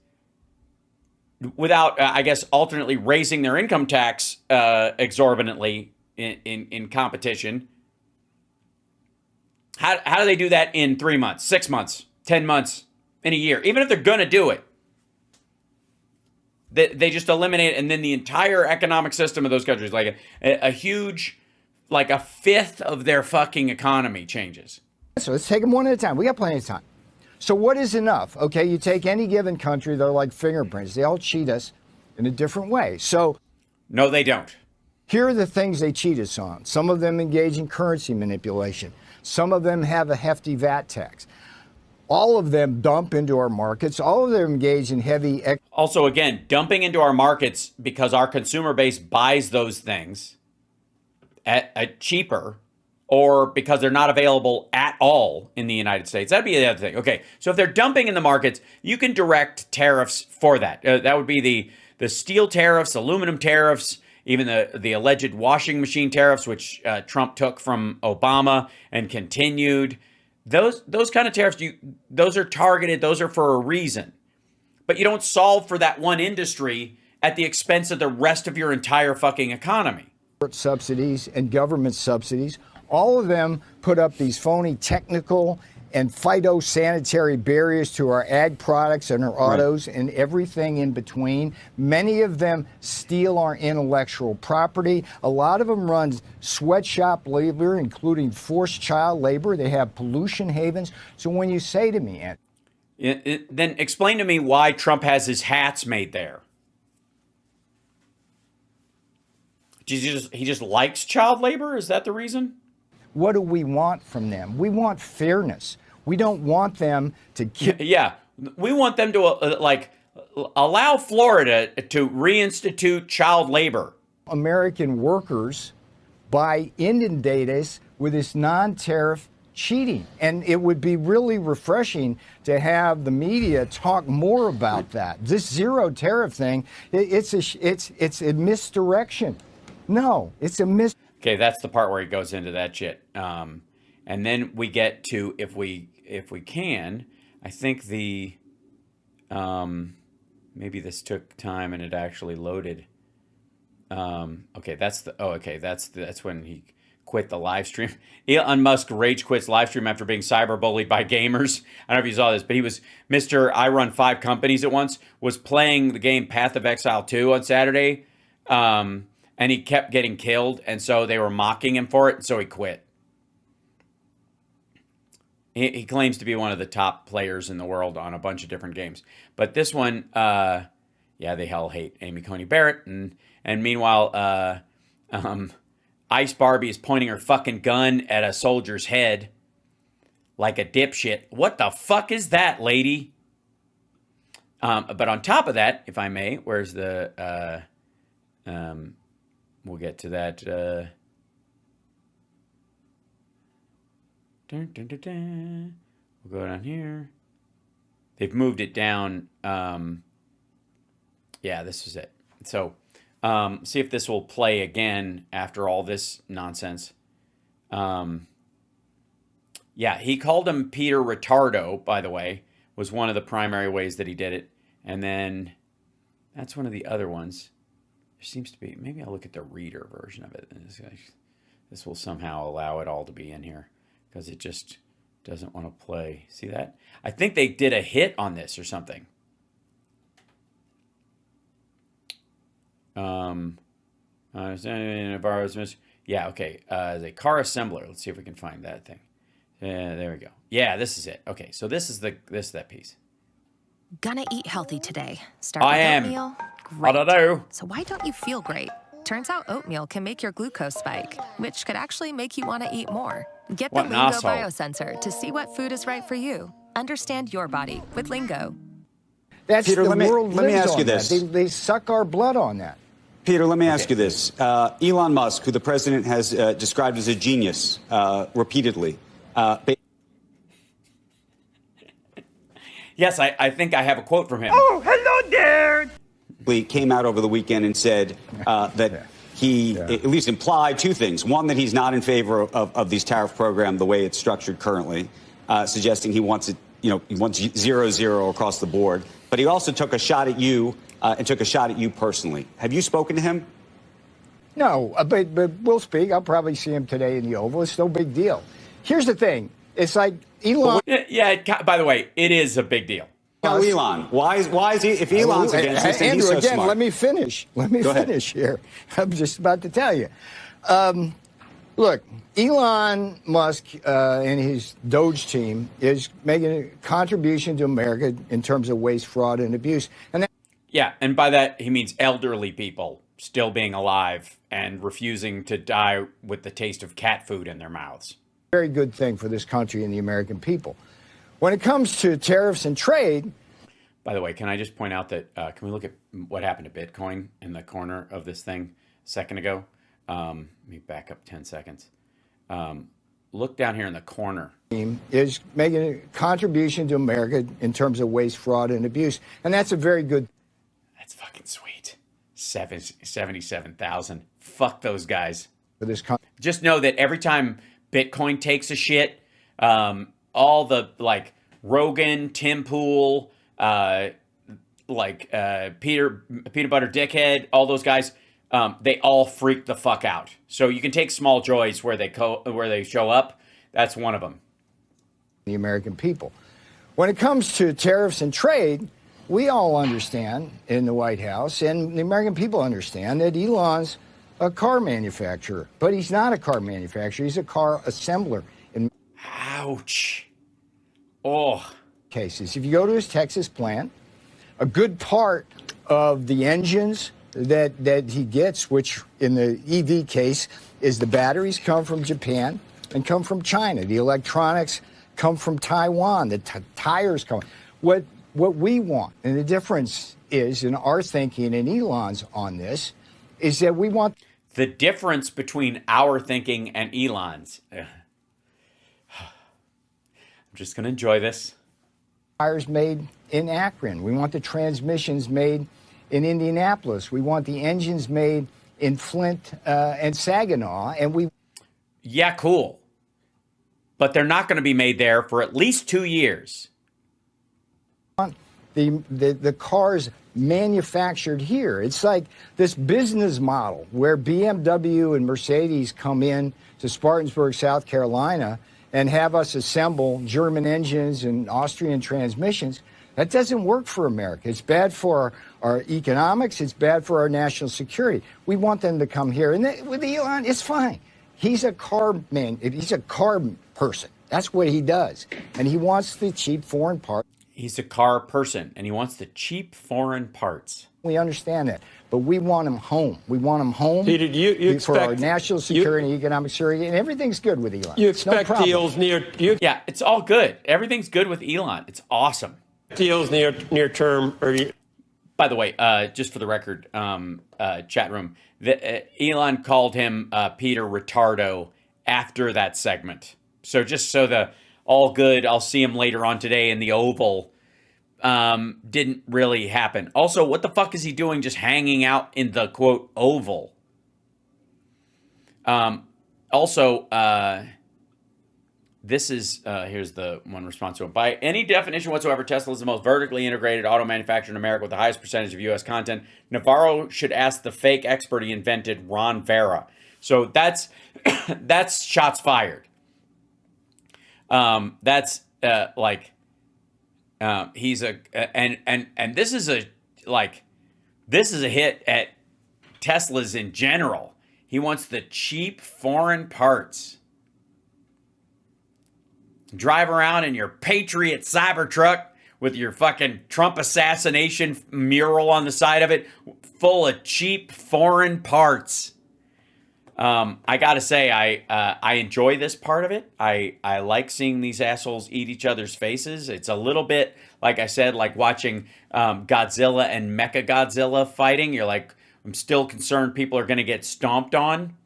without, I guess, alternately raising their income tax exorbitantly in competition? How do they do that in 3 months, 6 months, 10 months, in a year? Even if they're going to do it, they just eliminate it, and then the entire economic system of those countries, like a huge, like a fifth of their fucking economy changes. So let's take them one at a time. We got plenty of time. So what is enough? Okay, you take any given country, they're like fingerprints. They all cheat us in a different way. So no, they don't. Here are the things they cheat us on. Some of them engage in currency manipulation. Some of them have a hefty VAT tax. All of them dump into our markets. All of them engage in heavy... Also, again, dumping into our markets because our consumer base buys those things at cheaper, or because they're not available at all in the United States. That'd be the other thing. Okay, so if they're dumping in the markets, you can direct tariffs for that. That would be the steel tariffs, aluminum tariffs, even the alleged washing machine tariffs, which Trump took from Obama and continued. Those kind of tariffs, those are targeted. Those are for a reason. But you don't solve for that one industry at the expense of the rest of your entire fucking economy. Subsidies and government subsidies, all of them put up these phony technical and phytosanitary barriers to our ag products and our autos and everything in between. Many of them steal our intellectual property. A lot of them run sweatshop labor, including forced child labor. They have pollution havens. So when you say to me, then explain to me why Trump has his hats made there. He just likes child labor? Is that the reason? What do we want from them? We want fairness. We don't want them to Yeah, we want them to allow Florida to reinstitute child labor. American workers by inundate us with this non-tariff cheating. And it would be really refreshing to have the media talk more about that. This zero tariff thing, it's a misdirection. No, it's a Okay, that's the part where he goes into that shit. And then we get to, if we can, I think maybe this took time and it actually loaded. Okay, that's when he quit the live stream. Elon Musk rage quits live stream after being cyberbullied by gamers. I don't know if you saw this, but he was Mr. I run 5 companies at once, was playing the game Path of Exile 2 on Saturday. And he kept getting killed, and so they were mocking him for it, and so he quit. He claims to be one of the top players in the world on a bunch of different games. But this one, they hell hate Amy Coney Barrett. And meanwhile, Ice Barbie is pointing her fucking gun at a soldier's head like a dipshit. What the fuck is that, lady? But on top of that, if I may, where's the? We'll get to that. We'll go down here. They've moved it down. Yeah, this is it. So see if this will play again after all this nonsense. Yeah, he called him Peter Retardo, by the way, was one of the primary ways that he did it. And then that's one of the other ones. There seems to be, maybe I'll look at the reader version of it. This will somehow allow it all to be in here because it just doesn't want to play. See that? I think they did a hit on this or something. Yeah, okay. The car assembler. Let's see if we can find that thing. There we go. Yeah, this is it. Okay, so this is that piece. Gonna eat healthy today. Start I with am. oatmeal. I don't know. So why don't you feel great? Turns out oatmeal can make your glucose spike, which could actually make you want to eat more. Get the What an Lingo asshole. Biosensor to see what food is right for you. Understand your body with Lingo. That's Peter, the let me world ask lives on you that. this. They suck our blood on that. Peter, let me ask you this. Elon Musk, who the president has described as a genius repeatedly, Yes, I think I have a quote from him. Oh, hello there. came out over the weekend and said that he at least implied two things. One, that he's not in favor of these tariff program the way it's structured currently, suggesting he wants it, he wants 0-0 across the board. But he also took a shot at you and took a shot at you personally. Have you spoken to him? No, but we'll speak. I'll probably see him today in the Oval. It's no big deal. Here's the thing. It's like Elon. Yeah, by the way, it is a big deal. No, Elon. Why is he? If Elon's against this, then he's Andrew, so again, smart. let me finish. Let me finish here. I'm just about to tell you. Look, Elon Musk and his Doge team is making a contribution to America in terms of waste, fraud, and abuse. And Yeah, and by that he means elderly people still being alive and refusing to die with the taste of cat food in their mouths. very good thing for this country and the American people. When it comes to tariffs and trade. By the way, can I just point out that, can we look at what happened to Bitcoin in the corner of this thing a second ago? Let me back up 10 seconds. Look down here in the corner. Is making a contribution to America in terms of waste, fraud, and abuse. And that's a very good. That's fucking sweet. 77,000. Fuck those guys. For this country. Just know that every time Bitcoin takes a shit, all the Rogan, Tim Pool, Peanut Butter Dickhead, all those guys, they all freak the fuck out. So you can take small joys where they show up. That's one of them. The American people. When it comes to tariffs and trade, we all understand in the White House, and the American people understand, that Elon's a car manufacturer. But he's not a car manufacturer. He's a car assembler in Ouch. Oh. cases. If you go to his Texas plant, a good part of the engines that he gets, which in the EV case is the batteries, come from Japan and come from China. The electronics come from Taiwan. The tires come. What we want, and the difference is in our thinking and Elon's on this, is that we want The difference between our thinking and Elon's. I'm just going to enjoy this. tires made in Akron. We want the transmissions made in Indianapolis. We want the engines made in Flint and Saginaw. And Yeah, cool. But they're not going to be made there for at least 2 years. want the cars manufactured here. It's like this business model where BMW and Mercedes come in to Spartanburg, South Carolina, and have us assemble German engines and Austrian transmissions. That doesn't work for America. It's bad for our economics. It's bad for our national security. We want them to come here. And with Elon, it's fine. He's a car man. He's a car person. That's what he does. And he wants the cheap foreign parts. He's a car person, and he wants the cheap foreign parts. We understand that. But we want him home. We want him home. Peter, you for our expect- national security and economic security, and everything's good with Elon. You It's no expect problem. deals near you. Yeah, it's all good. Everything's good with Elon. It's awesome. deals near term, or By the way, just for the record, chat room, Elon called him Peter Retardo after that segment. So just so the all good, I'll see him later on today in the Oval, didn't really happen. Also, what the fuck is he doing just hanging out in the, quote, Oval? This is, here's the one response to it. By any definition whatsoever, Tesla is the most vertically integrated auto manufacturer in America with the highest percentage of U.S. content. Navarro should ask the fake expert he invented, Ron Vera. So that's shots fired. He's and this is a hit at Teslas in general. He wants the cheap foreign parts. Drive around in your Patriot Cybertruck with your fucking Trump assassination mural on the side of it, full of cheap foreign parts. I gotta say, I enjoy this part of it. I like seeing these assholes eat each other's faces. It's a little bit, like I said, like watching Godzilla and Mechagodzilla fighting. You're like, I'm still concerned people are going to get stomped on.